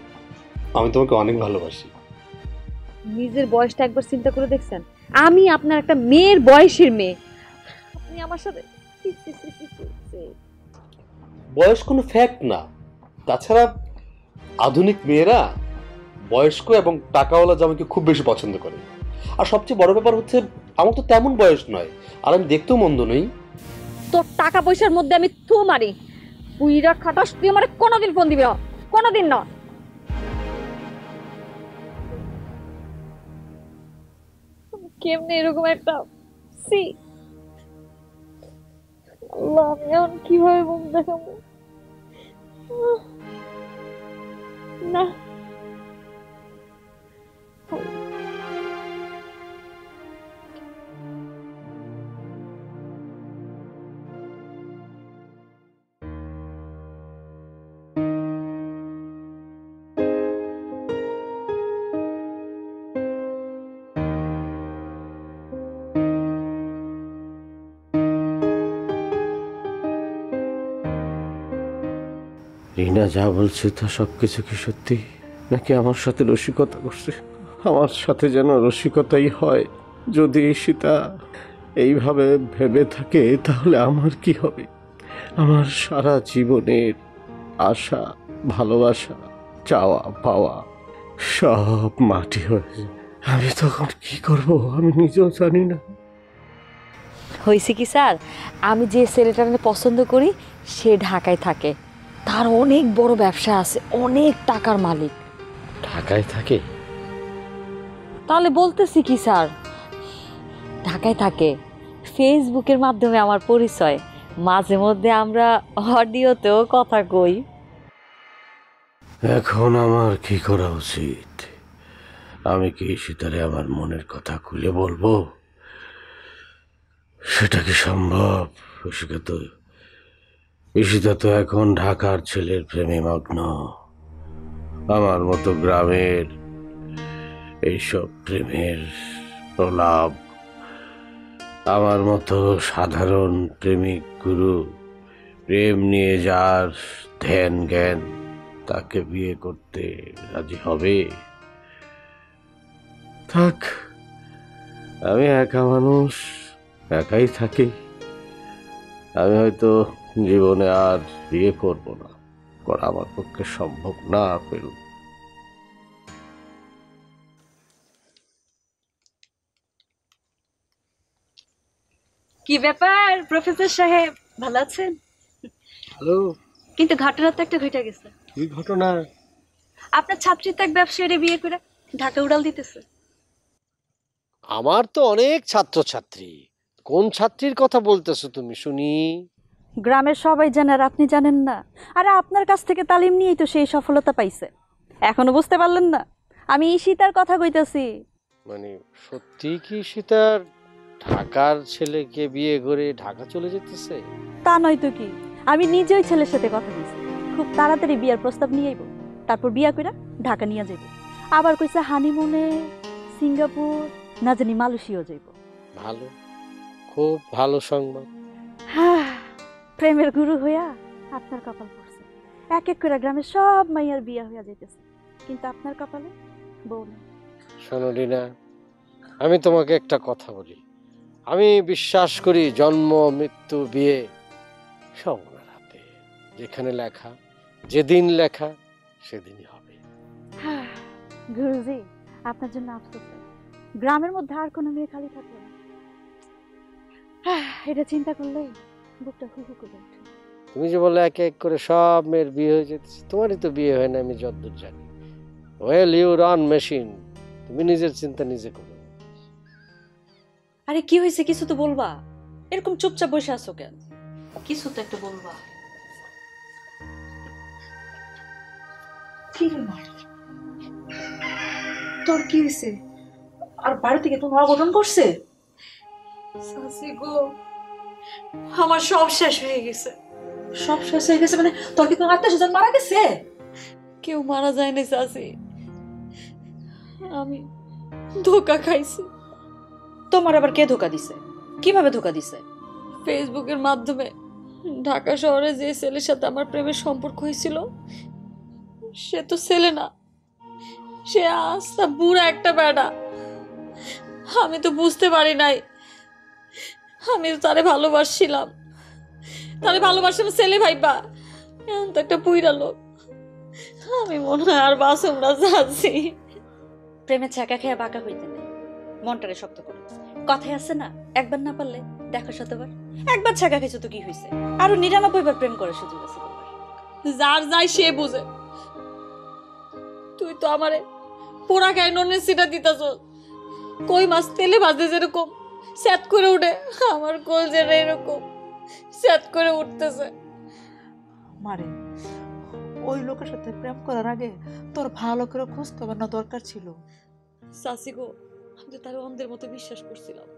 S7: আমি তোমাকে অনেক ভালোবাসি।
S3: নিজের বয়সটা একবার চিন্তা করে দেখছেন? আমি আপনার একটা মেয়ের বয়সের মেয়ে, আপনি আমার সাথে
S7: বয়স কোনো ফ্যাক্ট না। তাছাড়া আধুনিক মেয়েরা বয়স্ক এবং টাকাওয়ালা জামাইকে খুব বেশি পছন্দ করে। আর সবচেয়ে বড় ব্যাপার হচ্ছে, আমার তো তেমন বয়স নয়, আর আমি দেখতেও মন্দ নই।
S3: তোর টাকা পয়সার মধ্যে আমি থু মারি, পুইরা খাটাস তুই আমারে কোনোদিন ফোন দিবি না, কোনোদিন না। কেমনে এরকম একটা সি, আল্লাহ, আমি এখন কিভাবে মুখ দেখাবো? না
S1: রিনা যা বলছে তা সবকিছু কি সত্যি, নাকি আমার সাথে রসিকতা করছে? আমার সাথে যেন রসিকতাই হয়। যদি সীতা এইভাবে ভেবে থাকে তাহলে আমার কি হবে? আমার সারা জীবনের আশা, ভালোবাসা, চাওয়া পাওয়া সব মাটি হয়ে যায়। আমি তখন কি করব আমি নিজেও জানি না।
S3: হয়েছে কি স্যার, আমি যে ছেলেটাকে পছন্দ করি সে ঢাকায় থাকে, তার অনেক বড় ব্যবসা আছে, অনেক টাকার মালিক।
S1: ঢাকায় থাকে?
S3: তাহলে বলতেছি কি স্যার, ঢাকায় থাকে। ফেসবুকের মাধ্যমে আমার পরিচয়, মাঝে মধ্যে আমরা অডিওতেও কথা কই।
S1: এখন আমার কি করা উচিত? আমি কি সীতারে আমার মনের কথা খুলে বলবো? সেটা কি সম্ভব? ঈশিতা তো এখন ঢাকার ছেলের প্রেমে মগ্ন। আমার মতো গ্রামের এইসব প্রেমের প্রলাপ, আমার মতো সাধারণ প্রেমিক গুরু, প্রেম নিয়ে যার ধ্যান জ্ঞান, তাকে বিয়ে করতে রাজি হবে? থাক, আমি একা মানুষ, একাই থাকি। আমি হয়তো জীবনে আর বিয়ে করব না, করা আমার পক্ষে সম্ভব না। পেল
S8: কি ব্যাপার প্রফেসর সাহেব, ভালো আছেন?
S1: হ্যালো।
S8: কিন্তু ঘটনা তো একটা ঘটে গেছে।
S1: কি ঘটনা?
S8: আপনার ছাত্রী তো এক ব্যবসায়ীর বিয়ে করে ঢাকা উড়াল দিতেছে।
S1: আমার তো অনেক ছাত্রছাত্রী। কোন ছাত্রীর কথা বলতেছো তুমি শুনি?
S8: গ্রামের সবাই জানে আর আপনি জানেন না? আরে আপনার কাছ থেকে তালিম নিয়েই তো সেই সফলতা পাইছে, এখনো বুঝতে পারলেন না? আমি ঈশিতার কথা কইতাছি।
S1: মানে সত্যি কি সীতার ঢাকার ছেলেকে বিয়ে করে ঢাকা চলে যেতেছে?
S8: তা নয় তো কি, আমি নিজে ওই ছেলের সাথে কথা বলছি, খুব তাড়াতাড়ি বিয়ার প্রস্তাব নিয়ে আইব, তারপর বিয়া কইরা ঢাকা নিয়ে যাইব। আবার কইছে হানিমুনে সিঙ্গাপুর না জানি মালয়েশিয়াও যাইব।
S1: ভালো, খুব ভালো সংবাদ।
S8: হ্যাঁ, প্রেমের গুরু হইয়া আপনার কপাল পড়ছে। এক এক করে গ্রামের সব মাইয়ার বিয়া হইয়া যাইতেছে, কিন্তু আপনার কপালে বউ নেই।
S1: শোনো রিনা, আমি তোমাকে একটা কথা বলি। আমি বিশ্বাস করি জন্ম, মৃত্যু, বিয়ে সব ওনার হাতে। যেখানে লেখা, যেদিন লেখা, সেদিনই হবে।
S8: হ্যাঁ, গুরুজি, আপনার জন্য আফসোস হয়। গ্রামের মধ্যে আর কোনো মেয়ে খালি থাকবে না। হ্যাঁ, এটা চিন্তা করলেই বুকটা হুহু করে ওঠে।
S1: তুমি যে বললে এক এক করে সব মেয়ের বিয়ে হয়ে যেতেছে, তোমারই তো বিয়ে হয় না আমি যতদূর জানি। ওয়েল, ইউ রান মেশিন, তুমি নিজের চিন্তা নিজে করো।
S8: আরে কি হয়েছে, কিছু তো বলবা। এরকম চুপচাপ বসে আছো কেন?
S4: কিছু তো একটা বলবা।
S3: কি রে মার, তোর কি হয়েছে? আর বাড়ি থেকে তোমার অঘটন করছে?
S9: সাসি গো, আমার সব শেষ হয়ে গেছে।
S3: সব শেষ হয়ে গেছে মানে? তোর কি কোনো আত্মীয় স্বজন মারা গেছে?
S9: কেউ মারা যায় না সাসি, আমি ধোকা খাইছি।
S8: তোমার আবার কে ধোকা দিছে? কিভাবে ধোকা দিছে?
S9: ফেসবুকের মাধ্যমে ঢাকা শহরে যে ছেলের সাথে আমার প্রেমের সম্পর্ক হয়েছিল, সে তো ছেলে না, সে আস্তা বুড়া একটা বেড়া। আমি তো বুঝতে পারি নাই, আমি তো তারে ভালোবাসছিলাম, তারে ভালোবাসলাম ছেলে ভাইবা, এখন তো একটা পুইরা লোক। আমি মনে হয় আর বাসুম না যাচ্ছি।
S8: প্রেমে ছাকা খেয়ে বাঁকা হইতে নেই, মনটারে শক্ত করো। কথায় আছে না, একবার না পারলে দেখো শতবার। একবার ছাকা খেয়েছো তো কি হয়েছে, আরো 99 বার প্রেম করে সুযোগ আছে তোমার।
S9: যার যাই সে বুঝে। তুই তো আমারে পোড়া গায়ে নুনের সিটা দিতাছ। কই মাছ তেলে ভাজে যেরকম স্যাত করে উঠে, আমার কলজেরা এরকম স্যাত করে উঠতেছে।
S4: মারে, ওই লোকের সাথে প্রেম করার আগে তোর ভালো করে খোঁজ খবর না দরকার ছিল।
S9: সাসি গো, আমি তো তারে অন্ধের মতো বিশ্বাস করছিলাম,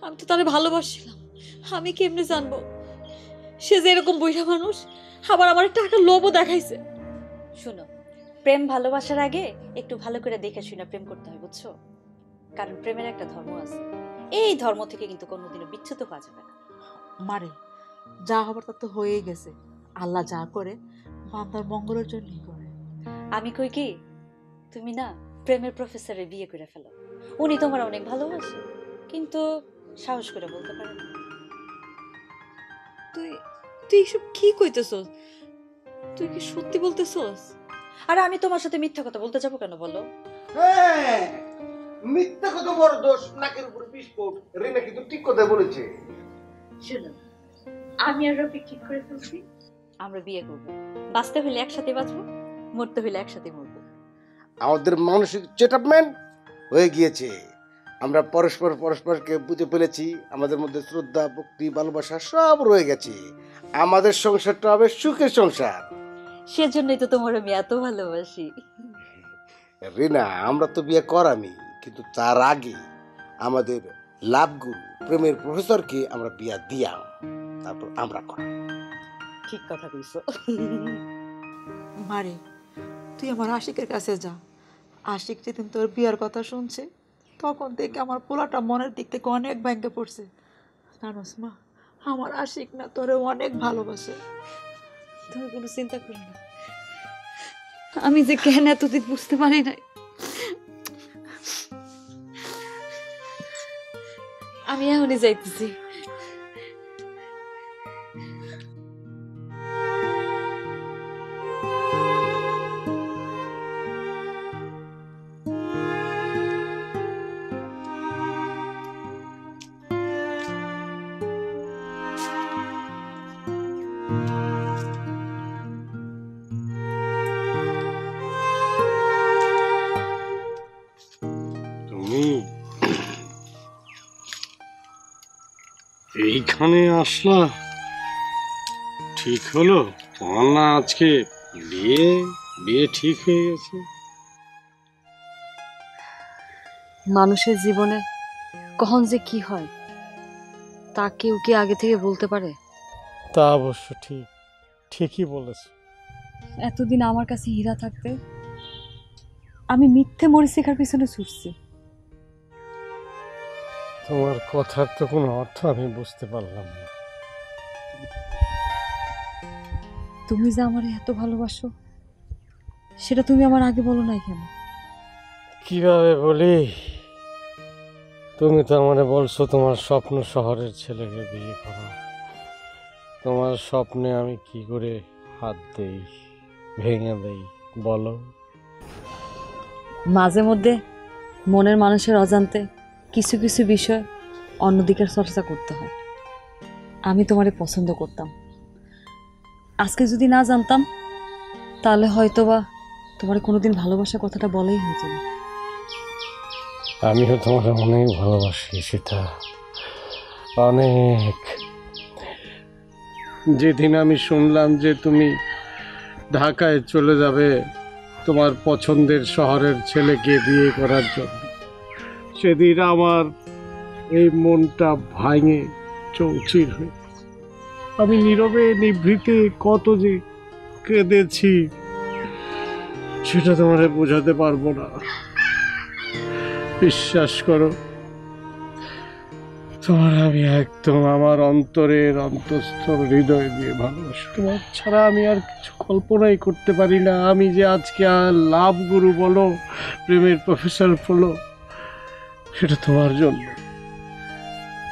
S9: আমি তো তারে ভালোবাসছিলাম। আমি কেমনে জানবো সে যে এরকম বুইড়া মানুষ, আবার আমার টাকার লোভও দেখাইছে।
S8: শুনো, প্রেম ভালোবাসার আগে একটু ভালো করে দেখে শুনে প্রেম করতে হয়, বুঝছো? কারণ প্রেমের একটা ধর্ম আছে, এই ধর্ম থেকে কিন্তু কোনোদিনও বিচ্যুত হওয়া যাবে না।
S4: মারে, যা হবার তা তো হয়েই গেছে। আল্লাহ যা করে বান্দার মঙ্গলের জন্যই করে।
S8: আমি কই কি, তুমি না প্রেমের প্রফেসরের বিয়ে করে ফেলো। উনি তোমার অনেক ভালোবাসে, কিন্তু সাহস করে বলতে পারে না।
S9: তুই তুই এসব কি কইতেছস? তুই কি সত্যি বলতেছস?
S8: আর আমি তোমার সাথে মিথ্যা কথা বলতে যাবো কেন বলো?
S2: হ্যাঁ, মিথ্যা কত বড় দোষ, নাকের উপরে বিস্ফোট। রিনা কিন্তু ঠিক কথা বলেছে।
S3: শুনো, আমি আর রফিক ঠিক করে ফেলছি,
S8: আমরা বিয়ে করবো। বাঁচতে হইলে একসাথে বাঁচবো, মরতে হইলে একসাথে মরবো।
S2: আমাদের মানসিক চেটআপমেন্ট হয়ে গিয়েছে। আমরা পরস্পরকে বুঝে ফেলেছি। আমাদের মধ্যে শ্রদ্ধা, ভক্তি, ভালোবাসা সব রয়ে গেছে। আমাদের সংসারটা হবে সুখের সংসার।
S8: সেজন্যই তো তোমার আমি এত ভালোবাসি।
S2: রিনা, আমরা তো বিয়ে করামি, কিন্তু তার আগে আমাদের লাভগুরু প্রেমের প্রফেসরকে আমরা বিয়া দিয়াম, তারপর আমরা করাম।
S8: ঠিক কথা কইছো।
S4: মারে, তুই আমার আশিকের কাছে যা। আশিক যেদিন তোর বিয়ার কথা শুনছে, তখন থেকে আমার পোলাটা মনের দিক থেকে অনেক ভেঙে পড়ছে। জানোস মা, আমার আশিক না তোরে অনেক ভালোবাসে।
S9: তুমি কোনো চিন্তা করো না, আমি যে কেন এতদিন বুঝতে পারি নাই। আমি এখনই যাইতেছি।
S10: তুমি এইখানে আসলা, ঠিক হলো? তোমার না আজকে বিয়ে বিয়ে ঠিক হয়ে গেছে?
S3: মানুষের জীবনে কখন যে কি হয় তা কেউ কি আগে থেকে বলতে পারে?
S10: তা অবশ্য ঠিকই বলেছ।
S3: এতদিন আমার কাছে হীরা থাকতে আমি মিথ্যে মরিচিকার পিছনে ছুটছি।
S10: তোমার কথার তো কোনো অর্থ আমি বুঝতে পারলাম না।
S9: তুমি যে আমার এত ভালোবাসো সেটা তুমি আমার আগে বলো নাই কেন?
S10: কিভাবে বলি? তুমি তো আমারে বলছো তোমার স্বপ্ন শহরের ছেলেকে বিয়ে করা। তোমার স্বপ্নে আমি কি করে হাত দেই, ভেঙে দেই বলো?
S9: মাঝে মধ্যে মনের মানুষের অজান্তে কিছু কিছু বিষয় অন্যদিকের চর্চা করতে হয়। আমি তোমারে পছন্দ করতাম, আজকে যদি না জানতাম তাহলে হয়তোবা তোমার কোনোদিন ভালোবাসা কথাটা বলাই হয়েছে না।
S10: আমিও তোমাকে অনেক ভালোবাসি সীতা, অনেক। যেদিন আমি শুনলাম যে তুমি ঢাকায় চলে যাবে তোমার পছন্দের শহরের ছেলেকে বিয়ে করার জন্য, সেদিন আমার এই মনটা ভাঙে চৌচির হয়ে আমি নীরবে নিভৃতে কত যে কেঁদেছি সেটা তোমারে বোঝাতে পারবো না। বিশ্বাস করো, তোমার আমি একদম আমার অন্তরের অন্তঃস্থল হৃদয় দিয়ে ভালোবাসি। তোমার ছাড়া আমি আর কিছু কল্পনাই করতে পারি না। আমি যে আজকে লাভ গুরু বলো, প্রেমের প্রফেসর বলো, সেটা তোমার জন্য।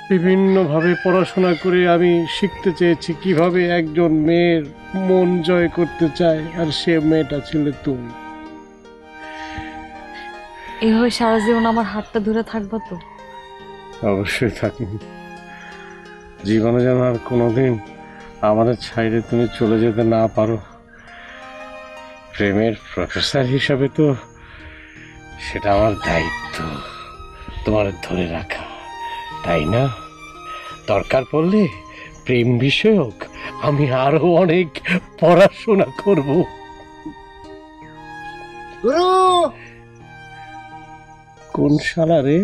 S10: বিভিন্নভাবে পড়াশোনা করে আমি শিখতে চেয়েছি কিভাবে একজন মেয়ের মন জয় করতে চায়, আর সে মেয়েটা ছিল তুমি।
S9: এভাবে সারা জীবন আমার হাতটা ধরে থাকবা তো?
S10: অবশ্যই থাকি। জীবনে যেন আর কোনোদিন আমাদের ছাইরে তুমি চলে যেতে না পারো। প্রেমের প্রফেসর হিসাবে তো সেটা আমার দায়িত্ব, তোমার ধরে রাখা, তাই না? দরকার পড়লে প্রেম বিষয়ক আমি আরো অনেক পড়াশোনা করব।
S2: গুরু!
S10: কোন শালা রে?